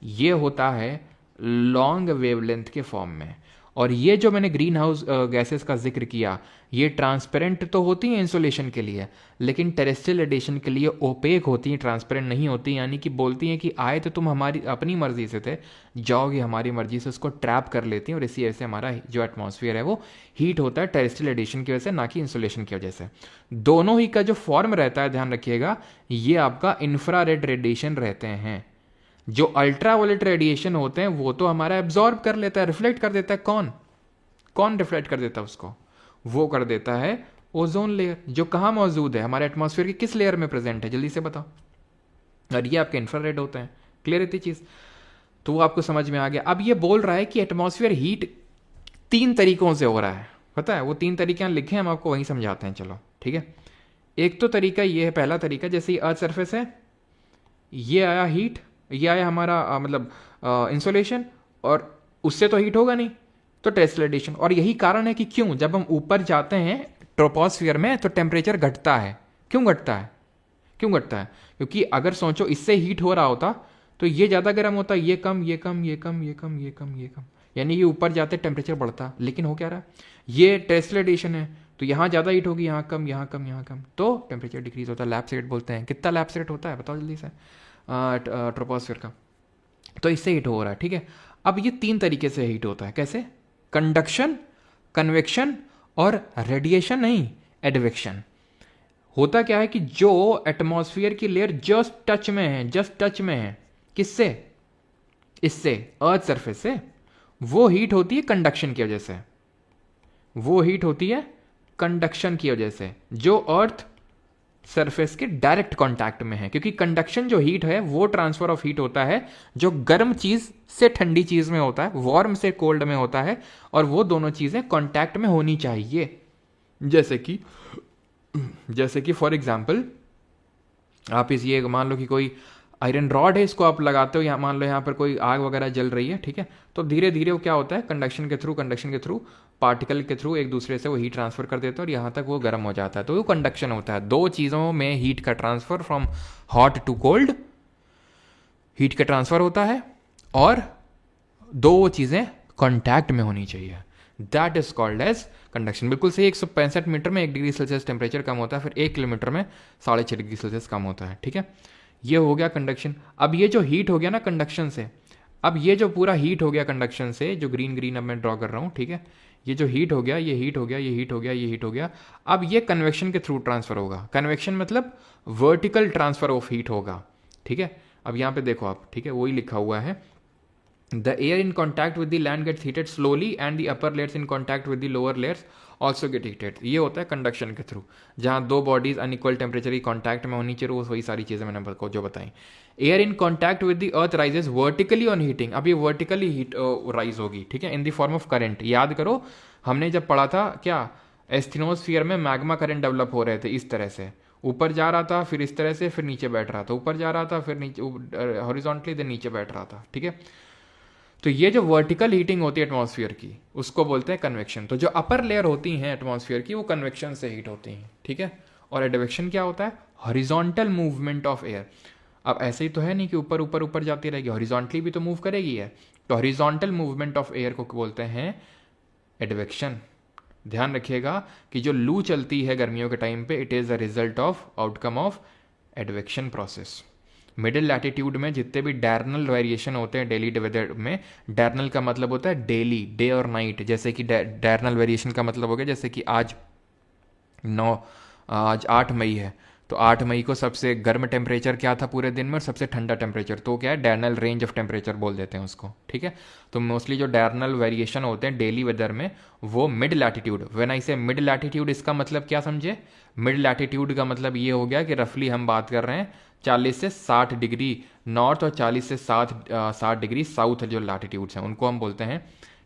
ये होता है लॉन्ग वेवलेंथ के फॉर्म में। और ये जो मैंने ग्रीन हाउस गैसेस का जिक्र किया, ये ट्रांसपेरेंट तो होती हैं इंसोलेशन के लिए, लेकिन टेरेस्ट्रियल रेडिएशन के लिए ओपेक होती हैं, ट्रांसपेरेंट नहीं होती, यानी कि बोलती हैं कि आए तो तुम हमारी अपनी मर्जी से थे, जाओगे हमारी मर्जी से, उसको ट्रैप कर लेती हैं, और इसी वजह से हमारा जो एटमॉस्फेयर है वो हीट होता है टेरेस्ट्रियल रेडिएशन की वजह से, ना कि इंसोलेशन की वजह से। दोनों ही का जो फॉर्म रहता है, ध्यान रखिएगा, ये आपका इंफ्रारेड रेडिएशन रहते हैं। जो अल्ट्रावायलेट रेडिएशन होते हैं वो तो हमारा एब्जॉर्ब कर लेता है, रिफ्लेक्ट कर देता है। कौन रिफ्लेक्ट कर देता है उसको? वो कर देता है ओजोन लेयर, जो कहाँ मौजूद है, हमारे एटमॉस्फेयर के किस लेयर में प्रेजेंट है, जल्दी से बताओ। और ये आपके इंफ्रारेड होते हैं। क्लियर इतनी चीज? तो वो आपको समझ में आ गया। अब ये बोल रहा है कि एटमॉस्फेयर हीट 3 तरीकों से हो रहा है, पता है वो 3 तरीके लिखे हैं, हम आपको वहीं समझाते हैं। चलो ठीक है, एक तो तरीका ये है, पहला तरीका, जैसे अर्थ सरफेस है, ये आया हीट, ये आया हमारा मतलब इंसोलेशन, और उससे तो हीट होगा नहीं, तो टेरेस्ट्रियल रेडिएशन। और यही कारण है कि क्यों जब हम ऊपर जाते हैं ट्रोपोस्फियर में तो टेम्परेचर घटता है। क्यों घटता है? क्योंकि अगर सोचो इससे हीट हो रहा होता तो ये ज़्यादा गर्म होता, ये कम, ये कम, ये कम, ये कम, ये कम, ये कम, यानी ये ऊपर जाते टेम्परेचर बढ़ता। लेकिन हो क्या रहा है, ये टेरेस्ट्रियल रेडिएशन है तो यहाँ ज़्यादा हीट होगी, यहाँ कम, यहाँ कम, यहाँ कम, तो टेम्परेचर डिक्रीज होता है। लैप्स रेट बोलते हैं। कितना लैप्स रेट होता है बताओ जल्दी से ट्रोपोस्फियर का? तो इससे हीट हो रहा है। ठीक है, अब ये 3 तरीके से हीट होता है। कैसे? कंडक्शन, कन्वेक्शन और रेडिएशन नहीं, एडवेक्शन। होता क्या है कि जो एटमॉस्फेयर की लेयर जस्ट टच में है, किससे? इससे, अर्थ सरफेस से, वो हीट होती है कंडक्शन की वजह से, जो अर्थ सरफेस के डायरेक्ट कांटेक्ट में है, क्योंकि कंडक्शन जो हीट है वो ट्रांसफर ऑफ हीट होता है जो गर्म चीज से ठंडी चीज में होता है, वार्म से कोल्ड में होता है, और वो दोनों चीजें कांटेक्ट में होनी चाहिए। जैसे कि फॉर एग्जाम्पल आप इस ये मान लो कि कोई आयरन रॉड है, इसको आप लगाते हो, यहाँ मान लो यहाँ पर कोई आग वगैरह जल रही है, ठीक है, तो धीरे धीरे वो क्या होता है, कंडक्शन के थ्रू पार्टिकल के थ्रू एक दूसरे से वो हीट ट्रांसफर कर देते हैं और यहाँ तक वो गर्म हो जाता है, तो वो कंडक्शन होता है। दो चीज़ों में हीट का transfer from hot to cold heat का ट्रांसफर होता है, और दो चीज़ें कॉन्टैक्ट में होनी चाहिए, that is called as conduction. बिल्कुल सही, 165 मीटर में 1 डिग्री सेल्सियस टेम्परेचर कम होता है, फिर 1 किलोमीटर में 6.5 डिग्री सेल्सियस कम होता है, ठीक है। ये हो गया कंडक्शन। अब ये जो हीट हो गया ना कंडक्शन से, अब ये जो पूरा हीट हो गया कंडक्शन से, जो ग्रीन ग्रीन अब मैं ड्रॉ कर रहा हूँ, ठीक है, ये जो हीट हो गया, ये हीट हो गया, ये हीट हो गया, ये हीट हो गया, अब ये कन्वेक्शन के थ्रू ट्रांसफर होगा। कन्वेक्शन मतलब वर्टिकल ट्रांसफर ऑफ हीट होगा, ठीक है। अब यहाँ पे देखो आप, ठीक है, वही लिखा हुआ है, the air in contact with the land gets heated slowly and the upper layers in contact with the lower layers also get heated। ये होता है कंडक्शन के थ्रू, जहाँ दो बॉडीज अनइक्वल टेम्परेचर की कॉन्टैक्ट में होनी चाहिए, वो वही सारी चीज़ें मैंने जो बताई। Air in contact with the earth rises vertically on heating, अब ये वर्टिकली हीट राइज होगी, ठीक है, in the form of current. याद करो हमने जब पढ़ा था क्या, एस्थेनोस्फीयर में मैग्मा करंट डेवलप हो रहे थे, इस तरह से ऊपर जा रहा था, फिर इस तरह से, फिर नीचे बैठ रहा था, ऊपर जा रहा था, फिर नीचे हॉरिजॉन्टली, देन नीचे बैठ रहा था, ठीक है। तो ये जो वर्टिकल हीटिंग होती है एटमॉस्फेयर की, उसको बोलते हैं कन्वेक्शन। तो जो अपर लेयर होती हैं एटमॉस्फेयर की, वो कन्वेक्शन से हीट होती हैं, ठीक है। और एडवेक्शन क्या होता है, हॉरिजॉन्टल मूवमेंट ऑफ एयर। अब ऐसे ही तो है नहीं कि ऊपर ऊपर ऊपर जाती रहेगी, हॉरिजॉन्टली भी तो मूव करेगी है, तो हॉरिजॉन्टल मूवमेंट ऑफ एयर को बोलते हैं एडवेक्शन। ध्यान रखिएगा कि जो लू चलती है गर्मियों के टाइम पे, it is a result of outcome of advection process. Middle latitude में जितने भी डायरनल वेरिएशन होते हैं डेली वेदर में, डायरनल का मतलब होता है डेली, डे और नाइट। जैसे कि डायरनल वेरिएशन का मतलब हो गया, जैसे कि आज 8 मई है, तो 8 मई को सबसे गर्म टेम्परेचर क्या था पूरे दिन में, और सबसे ठंडा टेम्परेचर, तो क्या है, डायरनल रेंज ऑफ टेम्परेचर बोल देते हैं उसको, ठीक है। तो मोस्टली जो डायरनल वेरिएशन होते हैं डेली वेदर में, वो मिड लैटिट्यूड। व्हेन आई से मिड लैटिट्यूड, इसका मतलब क्या समझे, मिड लैटिट्यूड का मतलब ये हो गया कि रफली हम बात कर रहे हैं 40 से 60 डिग्री नॉर्थ और 40 से 60 डिग्री साउथ जो लैटिट्यूड्स हैं, उनको हम बोलते हैं,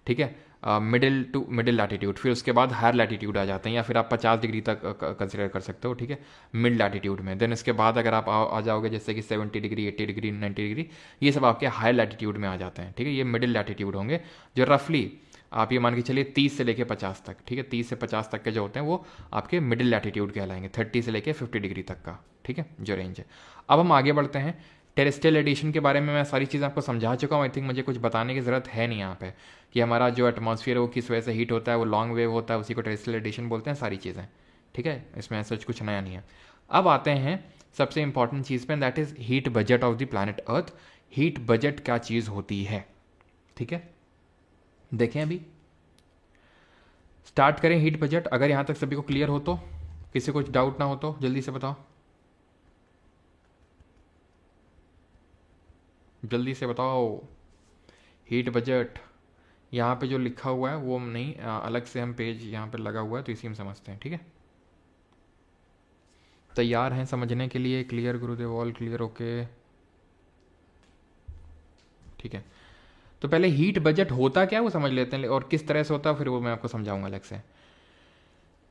ठीक है, मिडिल टू मिडिल लैटिट्यूड। फिर उसके बाद हायर लैटिट्यूड आ जाते हैं, या फिर आप 50 डिग्री तक कंसिडर कर सकते हो, ठीक है, मिड लैटिट्यूड में। देन इसके बाद अगर आप आ जाओगे जैसे कि 70 डिग्री, 80 डिग्री, 90 डिग्री, ये सब आपके हायर लैटिट्यूड में आ जाते हैं, ठीक है। ये मिडिल लैटिट्यूड होंगे, जो रफली आप ये मान के चलिए 30 से लेके 50 तक, ठीक है, 30 से 50 तक के जो होते हैं वो आपके मिडिल लैटिट्यूड कहलाएंगे, 30 से लेके 50 डिग्री तक का, ठीक है, जो रेंज है। अब हम आगे बढ़ते हैं। टेरेस्ट्रियल रेडिएशन के बारे में मैं सारी चीज़ आपको समझा चुका हूँ, आई थिंक मुझे कुछ बताने की ज़रूरत है नहीं यहाँ पे, कि हमारा जो एटमॉस्फेयर है वो किस वजह से हीट होता है, वो लॉन्ग वेव होता है, उसी को टेरेस्ट्रियल रेडिएशन बोलते हैं, सारी चीज़ें, ठीक है, इसमें ऐसा कुछ नया नहीं है। अब आते हैं सबसे इंपॉर्टेंट चीज़ पे, that is heat budget of the planet earth. Heat budget क्या चीज़ होती है, ठीक है, देखें अभी स्टार्ट करें हीट बजट। अगर यहाँ तक सभी को क्लियर हो तो, किसी को कुछ डाउट ना हो तो जल्दी से बताओ, जल्दी से बताओ। हीट बजट यहाँ पे जो लिखा हुआ है वो नहीं, अलग से हम पेज यहाँ पे लगा हुआ है, तो इसी में समझते हैं, ठीक है। तैयार हैं समझने के लिए? क्लियर गुरुदेव, ऑल क्लियर, ओके, ठीक है। तो पहले हीट बजट होता क्या है वो समझ लेते हैं, और किस तरह से होता है फिर वो मैं आपको समझाऊंगा अलग से।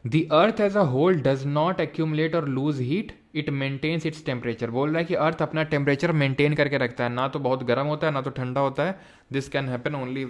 The earth as a whole does not accumulate or lose heat, it maintains its temperature। बोल रहा है कि अर्थ अपना टेम्परेचर मेंटेन करके रखता है, ना तो बहुत गर्म होता है ना तो ठंडा होता है। This can happen only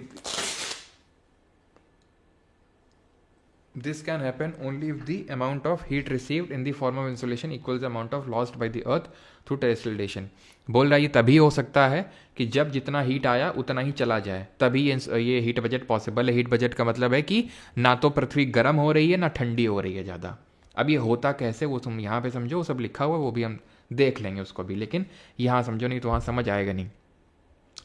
if the amount of heat received in the form of insolation equals the amount of lost by the earth through terrestrial radiation। बोल रहा है ये तभी हो सकता है कि जब जितना हीट आया उतना ही चला जाए, तभी ये हीट बजट पॉसिबल है। हीट बजट का मतलब है कि ना तो पृथ्वी गर्म हो रही है ना ठंडी हो रही है ज़्यादा। अब ये होता कैसे वो तुम यहाँ पे समझो, वो सब लिखा हुआ है, वो भी हम देख लेंगे उसको भी, लेकिन यहाँ समझो नहीं तो वहाँ समझ आएगा नहीं।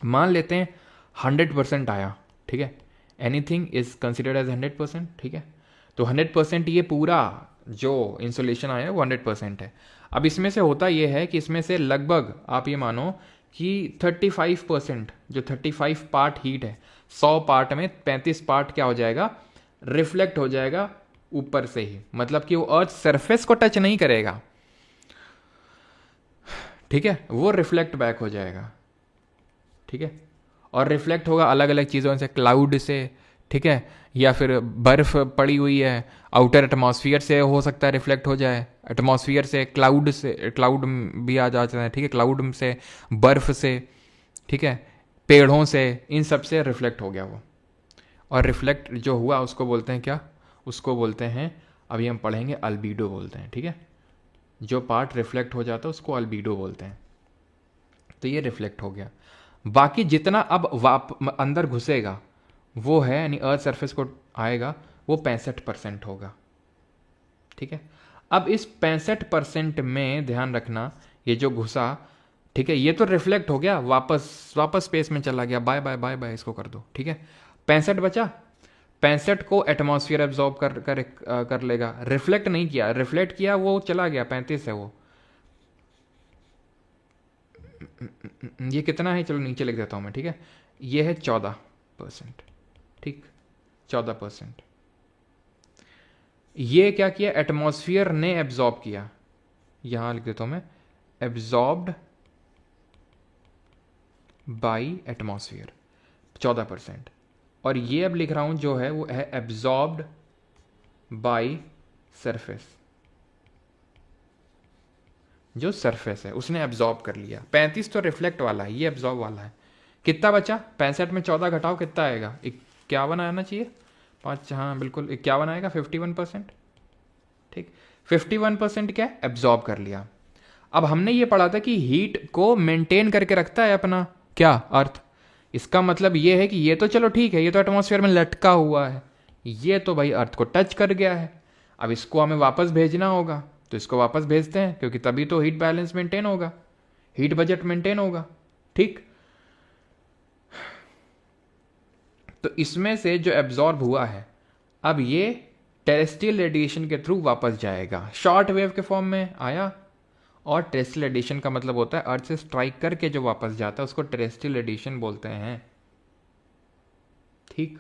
मान लेते हैं 100% आया, ठीक है, एनीथिंग इज कंसिडर्ड एज 100%, ठीक है। तो 100% ये पूरा जो इंसुलेशन आया है वो 100% है। अब इसमें से होता ये है कि इसमें से लगभग आप ये मानो कि 35%, जो 35 पार्ट हीट है, 100 पार्ट में 35 पार्ट क्या हो जाएगा, रिफ्लेक्ट हो जाएगा ऊपर से ही। मतलब कि वो अर्थ सरफेस को टच नहीं करेगा, ठीक है, वो रिफ्लेक्ट बैक हो जाएगा, ठीक है, और रिफ्लेक्ट होगा अलग अलग चीज़ों से, क्लाउड से, ठीक है, या फिर बर्फ पड़ी हुई है आउटर एटमॉस्फियर से हो सकता है रिफ्लेक्ट हो जाए, एटमॉस्फियर से, क्लाउड भी आ जाता है, ठीक है, क्लाउड से, बर्फ से, ठीक है, पेड़ों से, इन सब से रिफ्लेक्ट हो गया वो। और रिफ्लेक्ट जो हुआ उसको बोलते हैं क्या, उसको बोलते हैं, अभी हम पढ़ेंगे, अल्बीडो बोलते हैं, ठीक है, जो पार्ट रिफ्लेक्ट हो जाता है उसको अल्बीडो बोलते हैं। तो ये रिफ्लेक्ट हो गया। बाकी जितना अब अंदर घुसेगा वो है, यानी अर्थ सरफेस को आएगा, वो 65% होगा, ठीक है। अब इस 65% में ध्यान रखना, ये जो घुसा, ठीक है, ये तो रिफ्लेक्ट हो गया, वापस वापस स्पेस में चला गया, बाय बाय बाय बाय, इसको कर दो, ठीक है। 65 बचा, 65 को एटमॉस्फेयर एब्जॉर्ब कर लेगा, रिफ्लेक्ट नहीं किया, रिफ्लेक्ट किया वो चला गया, 35 है वो। ये कितना है, चलो नीचे लिख देता हूं मैं, ठीक है, ये है 14%, ठीक, 14%। ये क्या किया, एटमॉस्फेयर ने एब्जॉर्ब किया, यहां लिख देता हूं मैं, एब्जॉर्ब्ड बाई एटमॉस्फेयर 14%। और ये अब लिख रहा हूं जो है वो है एब्जॉर्ब्ड बाई सरफेस, जो सरफेस है उसने एब्जॉर्ब कर लिया। 35 तो रिफ्लेक्ट वाला है, ये एब्जॉर्ब वाला है। कितना बचा, 65 में 14 घटाओ कितना आएगा, 51 आना चाहिए, 5, हाँ बिल्कुल 51 आएगा, 51%, ठीक। 51% क्या एब्जॉर्ब कर लिया। अब हमने ये पढ़ा था कि हीट को मेंटेन करके रखता है अपना क्या, अर्थ। इसका मतलब ये है कि ये तो चलो ठीक है, ये तो एटमॉस्फेयर में लटका हुआ है, ये तो भाई अर्थ को टच कर गया है, अब इसको हमें वापस भेजना होगा, तो इसको वापस भेजते हैं, क्योंकि तभी तो हीट बैलेंस मेंटेन होगा, हीट बजट मेंटेन होगा, ठीक। तो इसमें से जो एब्जॉर्ब हुआ है, अब ये टेरेस्ट्रियल रेडिएशन के थ्रू वापस जाएगा, शॉर्ट वेव के फॉर्म में आया, और टेरेस्ट्रियल रेडिएशन का मतलब होता है अर्थ से स्ट्राइक करके जो वापस जाता है उसको टेरेस्ट्रियल रेडिएशन बोलते हैं, ठीक,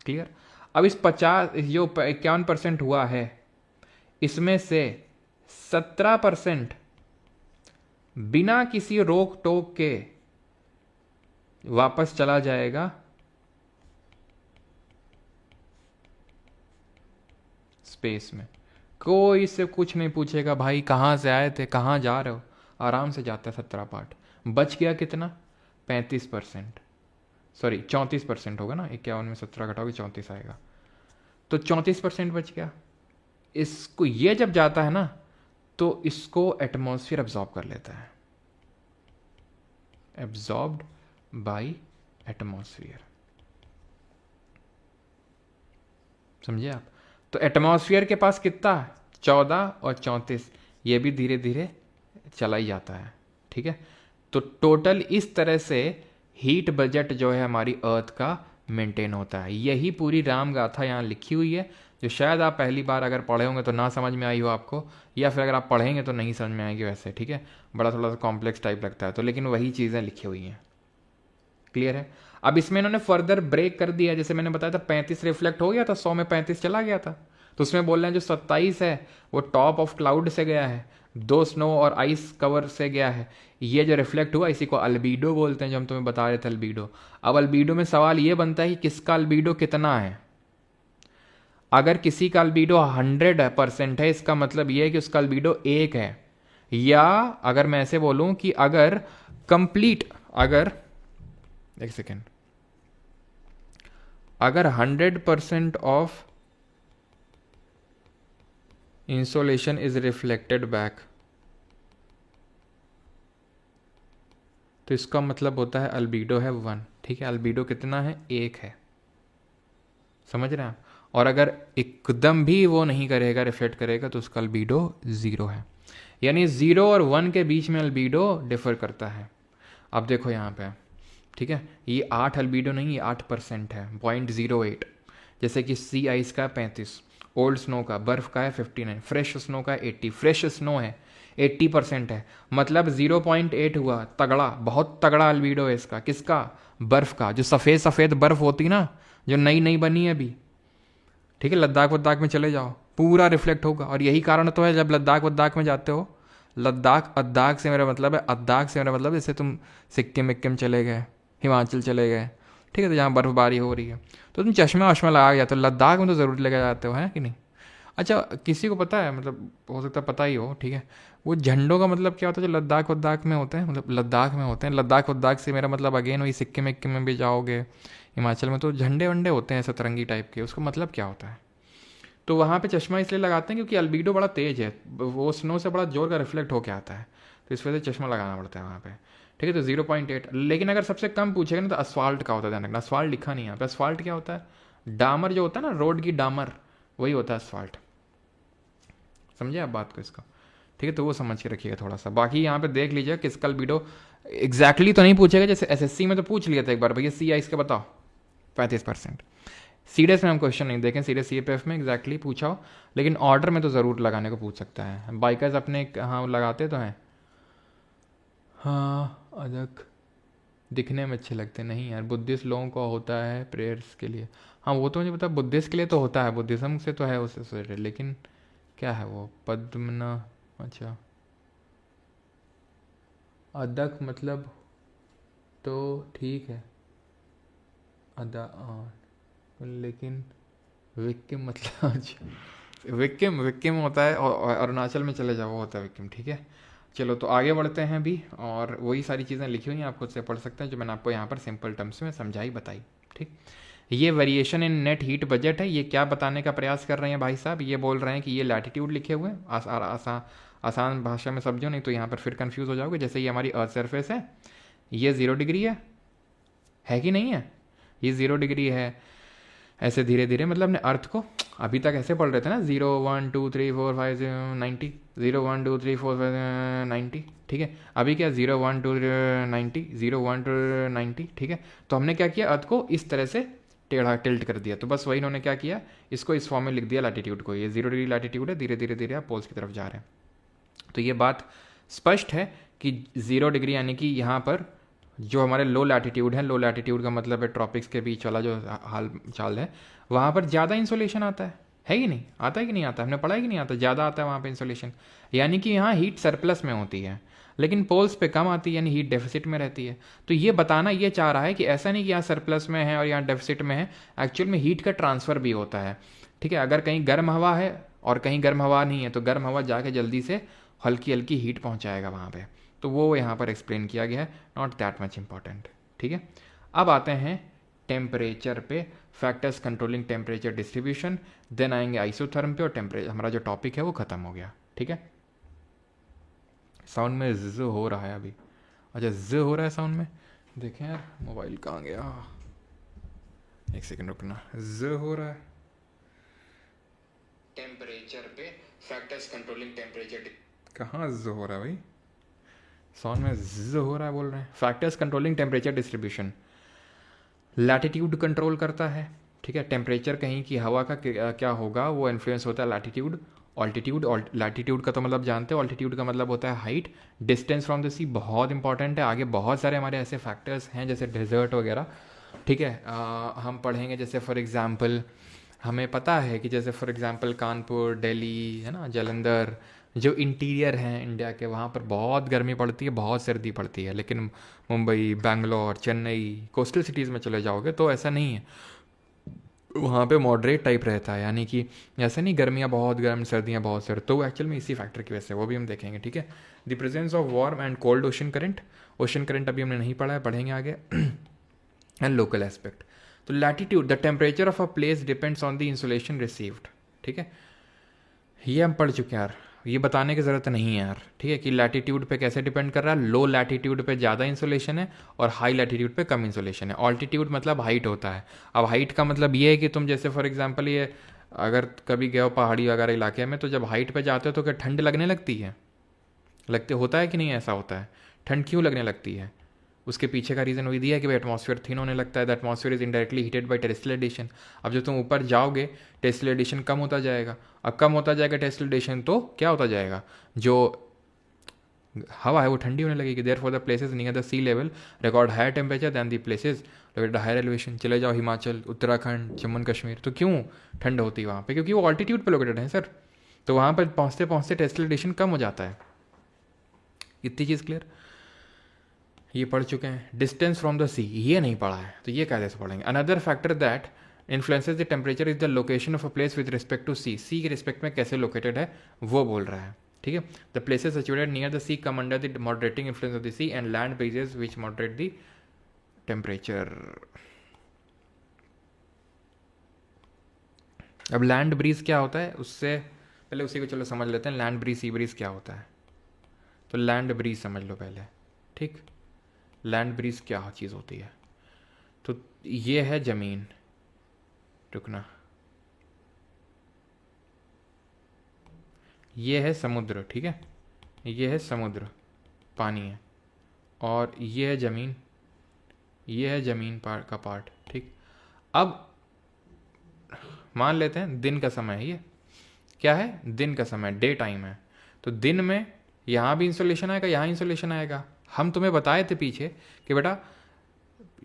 क्लियर। अब इस 50 जो 51% हुआ है, इसमें से 17% बिना किसी रोक टोक के वापस चला जाएगा स्पेस में। कोई से कुछ नहीं पूछेगा भाई कहाँ से आए थे, कहाँ जा रहे हो, आराम से जाता है 17 पार्ट। बच गया कितना, 35%, सॉरी 34% होगा ना, 51 में 17 घटाओगे 34 आएगा, तो 34% बच गया। इसको ये जब जाता है ना तो इसको एटमॉस्फेयर एब्जॉर्ब कर लेता है, एब्जॉर्ब्ड बाय एटमॉस्फेयर, समझे आप। तो एटमॉस्फेयर के पास कितना, 14 और 34, ये भी धीरे धीरे चला ही जाता है, ठीक है। तो टोटल इस तरह से हीट बजट जो है हमारी अर्थ का मेंटेन होता है। यही पूरी राम गाथा यहाँ लिखी हुई है, जो शायद आप पहली बार अगर पढ़े होंगे तो ना समझ में आई हो आपको, या फिर अगर आप पढ़ेंगे तो नहीं समझ में आएगी वैसे, ठीक है, बड़ा थोड़ा सा कॉम्प्लेक्स टाइप लगता है तो, लेकिन वही चीज़ें लिखी हुई हैं, क्लियर है। अब इसमें इन्होंने फर्दर ब्रेक कर दिया, जैसे मैंने बताया था 35 रिफ्लेक्ट हो गया था, 100 में 35 चला गया था, तो उसमें बोल रहे हैं जो 27 है वो टॉप ऑफ क्लाउड से गया है, 2 स्नो और आइस कवर से गया है, ये जो रिफ्लेक्ट हुआ इसी को अल्बीडो बोलते हैं, जो हम तुम्हें बता रहे थे अल्बीडो। अब अल्बीडो में सवाल ये बनता है कि किसका अल्बीडो कितना है। अगर किसी का अल्बीडो 100% है, इसका मतलब ये है कि उसका अल्बीडो 1 है, या अगर मैं ऐसे बोलूं कि अगर कंप्लीट, अगर एक सेकेंड, अगर 100% of insolation is reflected back, तो इसका मतलब होता है अल्बीडो है 1, ठीक है। अल्बीडो कितना है, 1 है, समझ रहे हैं आप। और अगर एकदम भी वो नहीं करेगा, रिफ्लेक्ट करेगा, तो उसका अल्बीडो 0 है, यानी 0 और 1 के बीच में अल्बीडो डिफर करता है। अब देखो यहाँ पे, ठीक है, ये 8 अल्बीडो नहीं, ये 8% है, 0.08। जैसे कि सी आइस का 35, ओल्ड स्नो का, बर्फ का है 59, फ्रेश स्नो का 80, फ्रेश स्नो है 80% है, मतलब 0.8 हुआ, तगड़ा, बहुत तगड़ा अल्बीडो है इसका। किसका, बर्फ का, जो सफ़ेद सफ़ेद बर्फ होती ना, जो नई नई बनी है अभी, ठीक है, लद्दाख वद्दाख में चले जाओ, पूरा रिफ्लेक्ट होगा। और यही कारण तो है जब लद्दाख वद्दाख में जाते हो लद्दाख, अद्दाख से मेरा मतलब है, अद्दाख से मेरा मतलब जैसे तुम सिक्किम विक्किम चले गए, हिमाचल चले गए, ठीक है, तो जहाँ बर्फ़बारी हो रही है तो तुम चश्मा वश्मा लगा गया, तो लद्दाख में तो ज़रूर लेके जाते हो, है कि नहीं? अच्छा, किसी को पता है, मतलब हो सकता है पता ही हो, ठीक है, वो झंडों का मतलब क्या होता है जो लद्दाख वद्दाख में होते हैं, मतलब लद्दाख में होते हैं, लद्दाख वद्दाख से मेरा मतलब अगेन वही सिक्किम विक्किम में भी जाओगे, हिमाचल में तो झंडे वंडे होते हैं सतरंगी टाइप के, उसका मतलब क्या होता है? तो वहाँ पे चश्मा इसलिए लगाते हैं क्योंकि अल्बीडो बड़ा तेज है, वो स्नो से बड़ा जोर का रिफ्लेक्ट होके आता है, तो इस वजह से चश्मा लगाना पड़ता है वहाँ पे, ठीक है। तो 0.8, लेकिन अगर सबसे कम पूछेगा ना तो असफाल्ट का होता है, ध्यान रखना, असफाल्ट लिखा नहीं है यहाँ पे। असफाल्ट क्या होता है? डामर जो होता है ना, रोड की डामर, वही होता है असफाल्ट। समझे आप बात को इसका? ठीक है, तो वो समझ के रखिएगा थोड़ा सा। बाकी यहाँ पे देख लीजिए किसका अल्बीडो एग्जैक्टली तो नहीं पूछेगा, जैसे एसएससी में तो पूछ लिया था एक बार, भैया सी आई इसका बताओ, 35%। सीरियस में हम क्वेश्चन नहीं देखें, सीरियस सीएपीएफ में एग्जैक्टली पूछा हो, लेकिन ऑर्डर में तो ज़रूर लगाने को पूछ सकता है। बाइकर्स अपने हाँ लगाते तो हैं, हाँ अदक दिखने में अच्छे लगते नहीं यार, बुद्धिस्ट लोगों को होता है प्रेयर्स के लिए, हाँ वो तो मुझे पता, बुद्धिस्ट के लिए तो होता है, बुद्धिज़्म से तो है उससे रिलेटेड, लेकिन क्या है वो पद्मना, अच्छा अदक मतलब तो ठीक है, अदा लेकिन विक्किम मतलब अच्छा विक्किम, विक्किम होता है, और अरुणाचल में चले जाओ वो होता है विक्किम, ठीक है। चलो तो आगे बढ़ते हैं अभी, और वही सारी चीज़ें लिखी हुई हैं, आप खुद से पढ़ सकते हैं जो मैंने आपको यहाँ पर सिंपल टर्म्स में समझाई बताई, ठीक। ये variation in net heat budget है, ये क्या बताने का प्रयास कर रहे हैं भाई साहब? ये बोल रहे हैं कि ये लैटिट्यूड लिखे हुए हैं, आसान भाषा में समझो, नहीं तो यहाँ पर फिर कंफ्यूज हो जाओगे। जैसे ये हमारी अर्थ सरफेस ये 0 डिग्री है कि नहीं है? ये 0 डिग्री है, ऐसे धीरे धीरे मतलब अपने अर्थ को अभी तक ऐसे पढ़ रहे थे ना, 0 1 2 3 4 5 90, 0 1 2 3 4 5 90, ठीक है। अभी क्या 0 1 2 90, 0 1 2 90, ठीक है। तो हमने क्या किया, अर्थ को इस तरह से टेढ़ा टिल्ट कर दिया, तो बस वही इन्होंने क्या किया, इसको इस फॉर्म में लिख दिया लैटिट्यूड को, ये 0 डिग्री लैटिट्यूड है, धीरे धीरे धीरे आप पोल्स की तरफ जा रहे हैं। तो ये बात स्पष्ट है कि 0 डिग्री यानी कि यहाँ पर जो हमारे लो लैटिट्यूड है, लो लैटिट्यूड का मतलब है ट्रॉपिक्स के बीच वाला जो हाल चाल है, वहाँ पर ज़्यादा इंसोलेशन आता है कि नहीं आता? है कि नहीं आता? हमने पढ़ा है कि नहीं आता? ज़्यादा आता है वहाँ पे इंसोलेशन, यानी कि यहाँ हीट सरप्लस में होती है, लेकिन पोल्स पे कम आती है, यानी हीट डेफिसिट में रहती है। तो ये बताना ये चाह रहा है कि ऐसा नहीं कि यहाँ सरप्लस में है और यहाँ डेफिसिट में है, एक्चुअल में हीट का ट्रांसफ़र भी होता है, ठीक है। अगर कहीं गर्म हवा है और कहीं गर्म हवा नहीं है, तो गर्म हवा जाके जल्दी से हल्की हल्की हीट पहुँचाएगा वहाँ पर, तो वो यहाँ पर एक्सप्लेन किया गया है, नॉट दैट मच इम्पॉर्टेंट, ठीक है। अब आते हैं टेम्परेचर पे, factors controlling temperature distribution, then आएंगे आइसोथर्म पे, और टेम्परेचर हमारा जो टॉपिक है वो ख़त्म हो गया, ठीक है। साउंड में ज हो रहा है अभी, अच्छा ज हो रहा है साउंड में, देखें यार मोबाइल कहाँ गया, एक सेकंड रुकना, ज हो रहा है टेम्परेचर पे, फैक्टर्स कंट्रोलिंग टेम्परेचर, कहाँ ज हो रहा है भाई, साउंड में ज हो रहा है बोल रहे हैं। Factors controlling temperature distribution, latitude control करता है, ठीक है। टेम्परेचर कहीं की हवा का क्या होगा, वो इन्फ्लुएंस होता है लैटिट्यूड, ऑल्टीट्यूड, लैटिट्यूड का तो मतलब जानते हो, ऑल्टीट्यूड का मतलब होता है हाइट, डिस्टेंस फ्रॉम द सी बहुत इंपॉर्टेंट है। आगे बहुत सारे हमारे ऐसे फैक्टर्स हैं जैसे डेजर्ट वगैरह, ठीक है, हम पढ़ेंगे। जैसे फॉर एग्जांपल हमें पता है कि जैसे फॉर एग्जांपल कानपुर, दिल्ली, है ना, जालंधर, जो इंटीरियर हैं इंडिया के, वहाँ पर बहुत गर्मी पड़ती है, बहुत सर्दी पड़ती है। लेकिन मुंबई, बेंगलोर, चेन्नई, कोस्टल सिटीज़ में चले जाओगे तो ऐसा नहीं है, वहाँ पे मॉडरेट टाइप रहता है, यानी कि ऐसा नहीं गर्मियाँ बहुत गर्म, सर्दियाँ बहुत सर्द, तो एक्चुअल में इसी फैक्टर की वजह से, वो भी हम देखेंगे, ठीक है। The presence of warm and cold ocean current, ocean current अभी हमने नहीं पढ़ा है, पढ़ेंगे आगे। एंड लोकल एस्पेक्ट, तो latitude, the temperature of a place depends on the insolation received, ठीक है। ये हम पढ़ चुके हैं यार, ये बताने की ज़रूरत नहीं है यार, ठीक है, कि लैटिट्यूड पे कैसे डिपेंड कर रहा है। लो लैटिट्यूड पे ज़्यादा इंसोलेशन है और हाई लैटिट्यूड पे कम इंसोलेशन है। ऑल्टीट्यूड मतलब हाइट होता है। अब हाइट का मतलब ये है कि तुम जैसे फॉर एग्जांपल ये अगर कभी गए हो पहाड़ी वगैरह इलाके में, तो जब हाइट पे जाते हो तो क्या ठंड लगने लगती है? लगते होता है कि नहीं? ऐसा होता है। ठंड क्यों लगने लगती है? उसके पीछे का रीज़न वही दिया है कि भाई एटमॉस्फेयर थिन होने लगता है, the atmosphere is indirectly heated bye terrestrial radiation. अब जब तुम ऊपर जाओगे टेरेस्ट्रियल रेडिएशन कम होता जाएगा, अब कम होता जाएगा टेरेस्ट्रियल रेडिएशन, तो क्या होता जाएगा, जो हवा है वो ठंडी होने लगेगी। Therefore the places near the sea level record higher temperature than the places located higher elevation. चले जाओ हिमाचल, उत्तराखंड, जम्मू एंड कश्मीर, तो क्यों ठंड होती है वहाँ पे? क्योंकि वो ऑल्टीट्यूड पे लोकेटेड है सर, तो वहाँ पर पहुँचते पहुँचते टेरेस्ट्रियल रेडिएशन कम हो जाता है, इतनी चीज़ क्लियर, ये पढ़ चुके हैं। डिस्टेंस फ्रॉम द सी, ये नहीं पढ़ा है, तो ये कैसे पढ़ेंगे। Another factor that influences the temperature is the location of a place with respect to sea, sea के रिस्पेक्ट में कैसे लोकेटेड है वो बोल रहा है, ठीक है। The places situated near the sea come under the moderating influence of the sea and land breezes which moderate the temperature. अब लैंड ब्रीज क्या होता है, उससे पहले उसी को चलो समझ लेते हैं। लैंड ब्रीज सी ब्रीज क्या होता है, तो लैंड ब्रीज समझ लो पहले, ठीक। लैंड ब्रीज क्या चीज़ होती है, तो ये है ज़मीन, रुकना, ये है समुद्र, ठीक है, ये है समुद्र, पानी है, और ये है ज़मीन, ये है ज़मीन का पार्ट, ठीक। अब मान लेते हैं दिन का समय है, ये क्या है, दिन का समय, डे टाइम है। तो दिन में यहाँ भी इंसोलेशन आएगा, यहाँ इंसोलेशन आएगा। हम तुम्हें बताए थे पीछे कि बेटा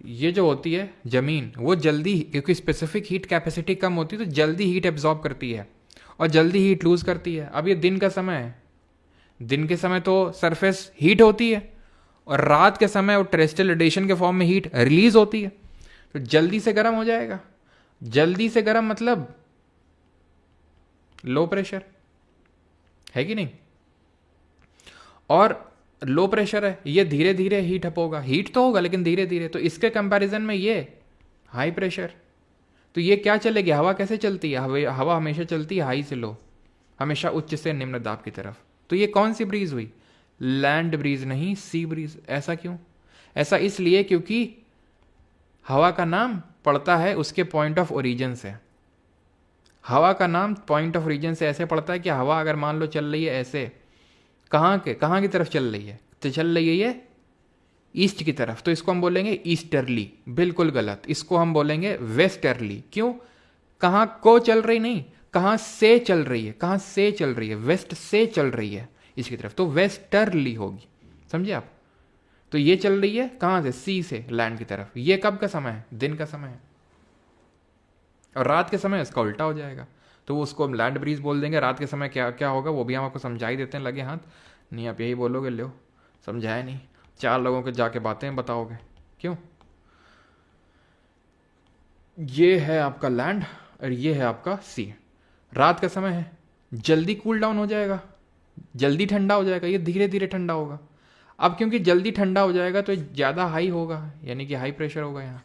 ये जो होती है ज़मीन, वो जल्दी, क्योंकि स्पेसिफिक हीट कैपेसिटी कम होती है तो जल्दी हीट एब्जॉर्ब करती है और जल्दी हीट लूज करती है। अब ये दिन का समय है, दिन के समय तो सरफेस हीट होती है और रात के समय वो टेरेस्ट्रियल रेडिएशन के फॉर्म में हीट रिलीज होती है, तो जल्दी से गर्म हो जाएगा। जल्दी से गर्म मतलब लो प्रेशर है कि नहीं, और लो प्रेशर है, ये धीरे धीरे हीट अप होगा, हीट तो होगा लेकिन धीरे धीरे। तो इसके कंपैरिजन में ये हाई प्रेशर, तो ये क्या चलेगी, हवा कैसे चलती है, हवा हमेशा चलती है हाई से लो, हमेशा उच्च से निम्न दाब की तरफ। तो ये कौन सी ब्रीज हुई, लैंड ब्रीज नहीं सी ब्रीज। ऐसा क्यों, ऐसा इसलिए क्योंकि हवा का नाम पड़ता है उसके पॉइंट ऑफ ओरिजिन से। हवा का नाम पॉइंट ऑफ ओरिजिन से ऐसे पड़ता है कि हवा अगर मान लो चल रही है ऐसे, कहाँ की तरफ चल रही है, तो चल रही है ये ईस्ट की तरफ, तो इसको हम बोलेंगे ईस्टर्ली। बिल्कुल गलत, इसको हम बोलेंगे वेस्टर्ली। क्यों, कहाँ को चल रही नहीं, कहाँ से चल रही है, कहाँ से चल रही है, वेस्ट से चल रही है इसकी तरफ, तो वेस्टर्ली होगी, समझे आप। तो ये चल रही है कहाँ से, सी से लैंड की तरफ। ये कब का समय है, दिन का समय है, और रात के समय इसका उल्टा हो जाएगा, तो वो उसको हम लैंड ब्रीज बोल देंगे। रात के समय क्या क्या होगा वो भी हम आपको समझा ही देते हैं, लगे हाथ। नहीं आप यही बोलोगे, लो समझाया नहीं, 4 लोगों के जाके बातें बताओगे, क्यों। ये है आपका लैंड और ये है आपका सी। रात का समय है, जल्दी कूल डाउन हो जाएगा, जल्दी ठंडा हो जाएगा, ये धीरे धीरे ठंडा होगा। अब क्योंकि जल्दी ठंडा हो जाएगा तो ज़्यादा हाई होगा, यानी कि हाई प्रेशर होगा यहाँ।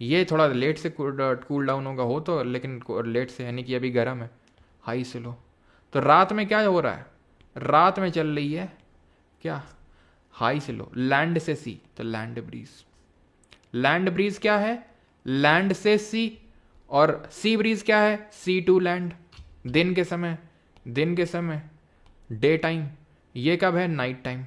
ये थोड़ा लेट से कूल डाउन होगा, हो तो लेकिन लेट से, यानी कि अभी गर्म है, हाई से लो। तो रात में क्या हो रहा है, रात में चल रही है क्या, हाई से लो, लैंड से सी, तो लैंड ब्रीज। लैंड ब्रीज क्या है, लैंड से सी, और सी ब्रीज क्या है, सी टू लैंड। दिन के समय, दिन के समय डे टाइम, ये कब है, नाइट टाइम।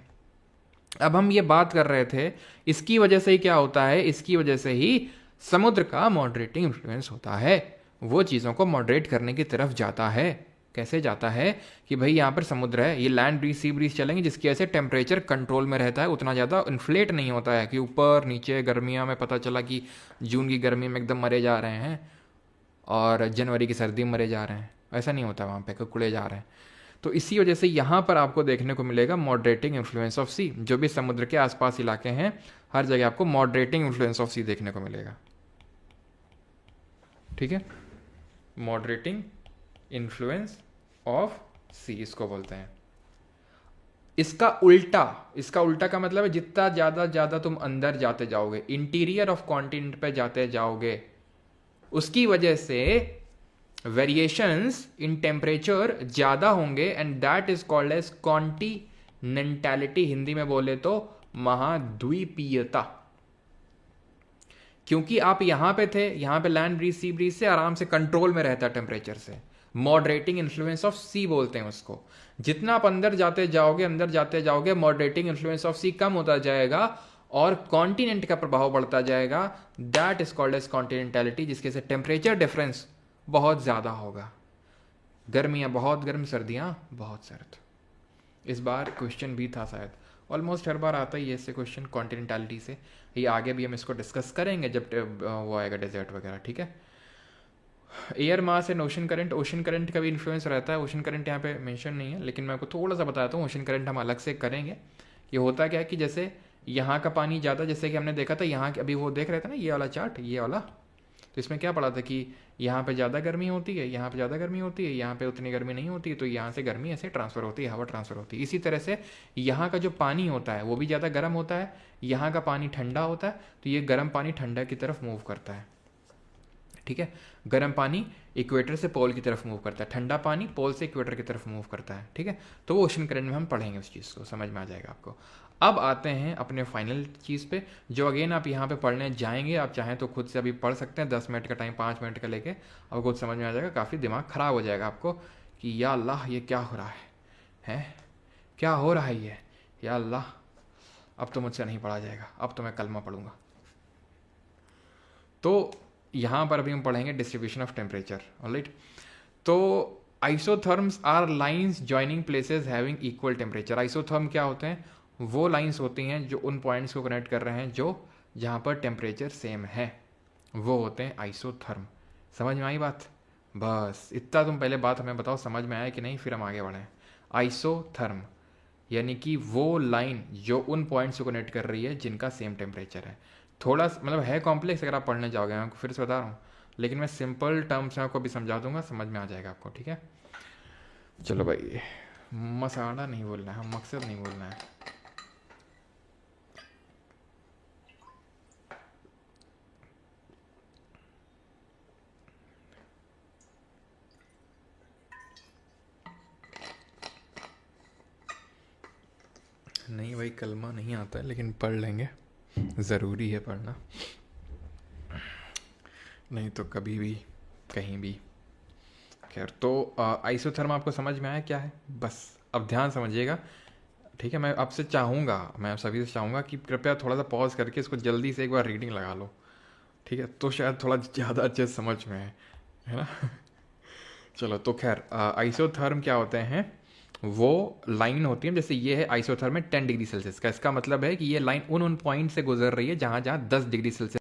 अब हम ये बात कर रहे थे, इसकी वजह से ही क्या होता है, इसकी वजह से ही समुद्र का मॉडरेटिंग इन्फ्लुएंस होता है, वो चीज़ों को मॉडरेट करने की तरफ जाता है। कैसे जाता है कि भाई यहाँ पर समुद्र है, ये लैंड ब्रीज सी ब्रीज चलेंगे, जिसकी वजह से टेम्परेचर कंट्रोल में रहता है, उतना ज़्यादा इन्फ्लेट नहीं होता है कि ऊपर नीचे। गर्मियाँ में पता चला कि जून की गर्मी में एकदम मरे जा रहे हैं और जनवरी की सर्दी में मरे जा रहे हैं, ऐसा नहीं होता, वहाँ पे कुकड़े जा रहे हैं। तो इसी वजह से यहाँ पर आपको देखने को मिलेगा मॉडरेटिंग इन्फ्लुएंस ऑफ सी। जो भी समुद्र के आसपास इलाके हैं, हर जगह आपको मॉडरेटिंग इन्फ्लुएंस ऑफ सी देखने को मिलेगा, ठीक है। मॉडरेटिंग इन्फ्लुएंस ऑफ सी इसको बोलते हैं। इसका उल्टा का मतलब है जितना ज़्यादा तुम अंदर जाते जाओगे, इंटीरियर ऑफ कॉन्टिनेंट पे जाते जाओगे, उसकी वजह से वेरिएशंस इन टेम्परेचर ज़्यादा होंगे, and that is called as continentality. Hindi में बोले तो महाद्वीपीयता। क्योंकि आप यहाँ पे थे, यहाँ पे लैंड ब्रीज सी ब्रीज से आराम से कंट्रोल में रहता है टेम्परेचर से, मॉडरेटिंग इन्फ्लुएंस ऑफ सी बोलते हैं उसको। जितना आप अंदर जाते जाओगे मॉडरेटिंग इन्फ्लुएंस ऑफ सी कम होता जाएगा और कॉन्टिनेंट का प्रभाव बढ़ता जाएगा, दैट इज कॉल्ड एज कॉन्टिनेंटैलिटी, जिसके से टेम्परेचर डिफरेंस बहुत ज़्यादा होगा। गर्मियाँ बहुत गर्म, सर्दियाँ बहुत सर्द। इस बार क्वेश्चन भी था शायद, ऑलमोस्ट हर बार आता ही है ऐसे क्वेश्चन कॉन्टिनेंटैलिटी से। ये आगे भी हम इसको डिस्कस करेंगे जब वो आएगा डेजर्ट वगैरह, ठीक है। Air mass and ocean current का भी इन्फ्लुएंस रहता है। ओशन करंट यहाँ पे मेंशन नहीं है, लेकिन मैं आपको थोड़ा सा बताता हूँ। ओशन करंट हम अलग से करेंगे। ये होता क्या है कि जैसे यहाँ का पानी ज़्यादा, जैसे कि हमने देखा था यहाँ अभी वो देख रहे थे ना ये वाला चार्ट, ये वाला, तो इसमें क्या पड़ा था कि यहाँ पे ज़्यादा गर्मी होती है, यहाँ पे ज़्यादा गर्मी होती है, यहाँ पे उतनी गर्मी नहीं होती है, तो यहाँ से गर्मी ऐसे ट्रांसफ़र होती है, हवा ट्रांसफ़र होती है। इसी तरह से यहाँ का जो पानी होता है वो भी ज़्यादा गर्म होता है, यहाँ का पानी ठंडा होता है, तो ये गर्म पानी ठंडा की तरफ मूव करता है। ठीक है, गर्म पानी इक्वेटर से पोल की तरफ मूव करता है, ठंडा पानी पोल से इक्वेटर की तरफ मूव करता है। ठीक है, तो वो ओशन करंट में हम पढ़ेंगे, उस चीज़ को समझ में आ जाएगा आपको। अब आते हैं अपने फाइनल चीज़ पे, जो अगेन आप यहाँ पे पढ़ने जाएंगे। आप चाहें तो खुद से अभी पढ़ सकते हैं, 10 मिनट का टाइम, 5 मिनट का लेके, अब खुद समझ में आ जाएगा। काफ़ी दिमाग ख़राब हो जाएगा आपको कि या अल्लाह ये क्या हो रहा है क्या हो रहा है ये, या अल्लाह अब तो मुझसे नहीं पढ़ा जाएगा, अब तो मैं कलमा पढ़ूंगा। तो यहाँ पर अभी हम पढ़ेंगे डिस्ट्रीब्यूशन ऑफ टेम्परेचर। ऑलराइट, तो isotherms are lines joining places having equal temperature. Isotherm क्या होते हैं? वो लाइंस होती हैं जो उन पॉइंट्स को कनेक्ट कर रहे हैं जो जहाँ पर टेम्परेचर सेम है, वो होते हैं आइसोथर्म। समझ में आई बात? बस इतना तुम पहले बात हमें बताओ, समझ में आया कि नहीं, फिर हम आगे बढ़ें। आइसोथर्म यानी कि वो लाइन जो उन पॉइंट्स को कनेक्ट कर रही है जिनका सेम टेम्परेचर है। थोड़ा मतलब है कॉम्प्लेक्स, अगर आप पढ़ने जाओगे, मैं आपको फिर से बता रहा हूँ, लेकिन मैं सिंपल टर्म्स में आपको भी समझा दूंगा, समझ में आ जाएगा आपको। ठीक है, चलो भाई, मसाला नहीं बोलना है, मकसद नहीं बोलना है। नहीं भाई, कलमा नहीं आता है, लेकिन पढ़ लेंगे, ज़रूरी है पढ़ना, नहीं तो कभी भी कहीं भी। खैर, तो आइसोथर्म आपको समझ में आया क्या है? बस अब ध्यान समझिएगा। ठीक है, मैं आपसे चाहूँगा, मैं आप सभी से चाहूँगा कि कृपया थोड़ा सा पॉज करके इसको जल्दी से एक बार रीडिंग लगा लो। ठीक है, तो शायद थोड़ा ज़्यादा अच्छे से समझ में है ना। चलो, तो खैर, आइसोथर्म क्या होते हैं? वो लाइन होती है, जैसे ये है आइसोथर्म में 10 डिग्री सेल्सियस का, इसका मतलब है कि ये लाइन उन पॉइंट से गुजर रही है जहाँ जहाँ 10 डिग्री सेल्सियस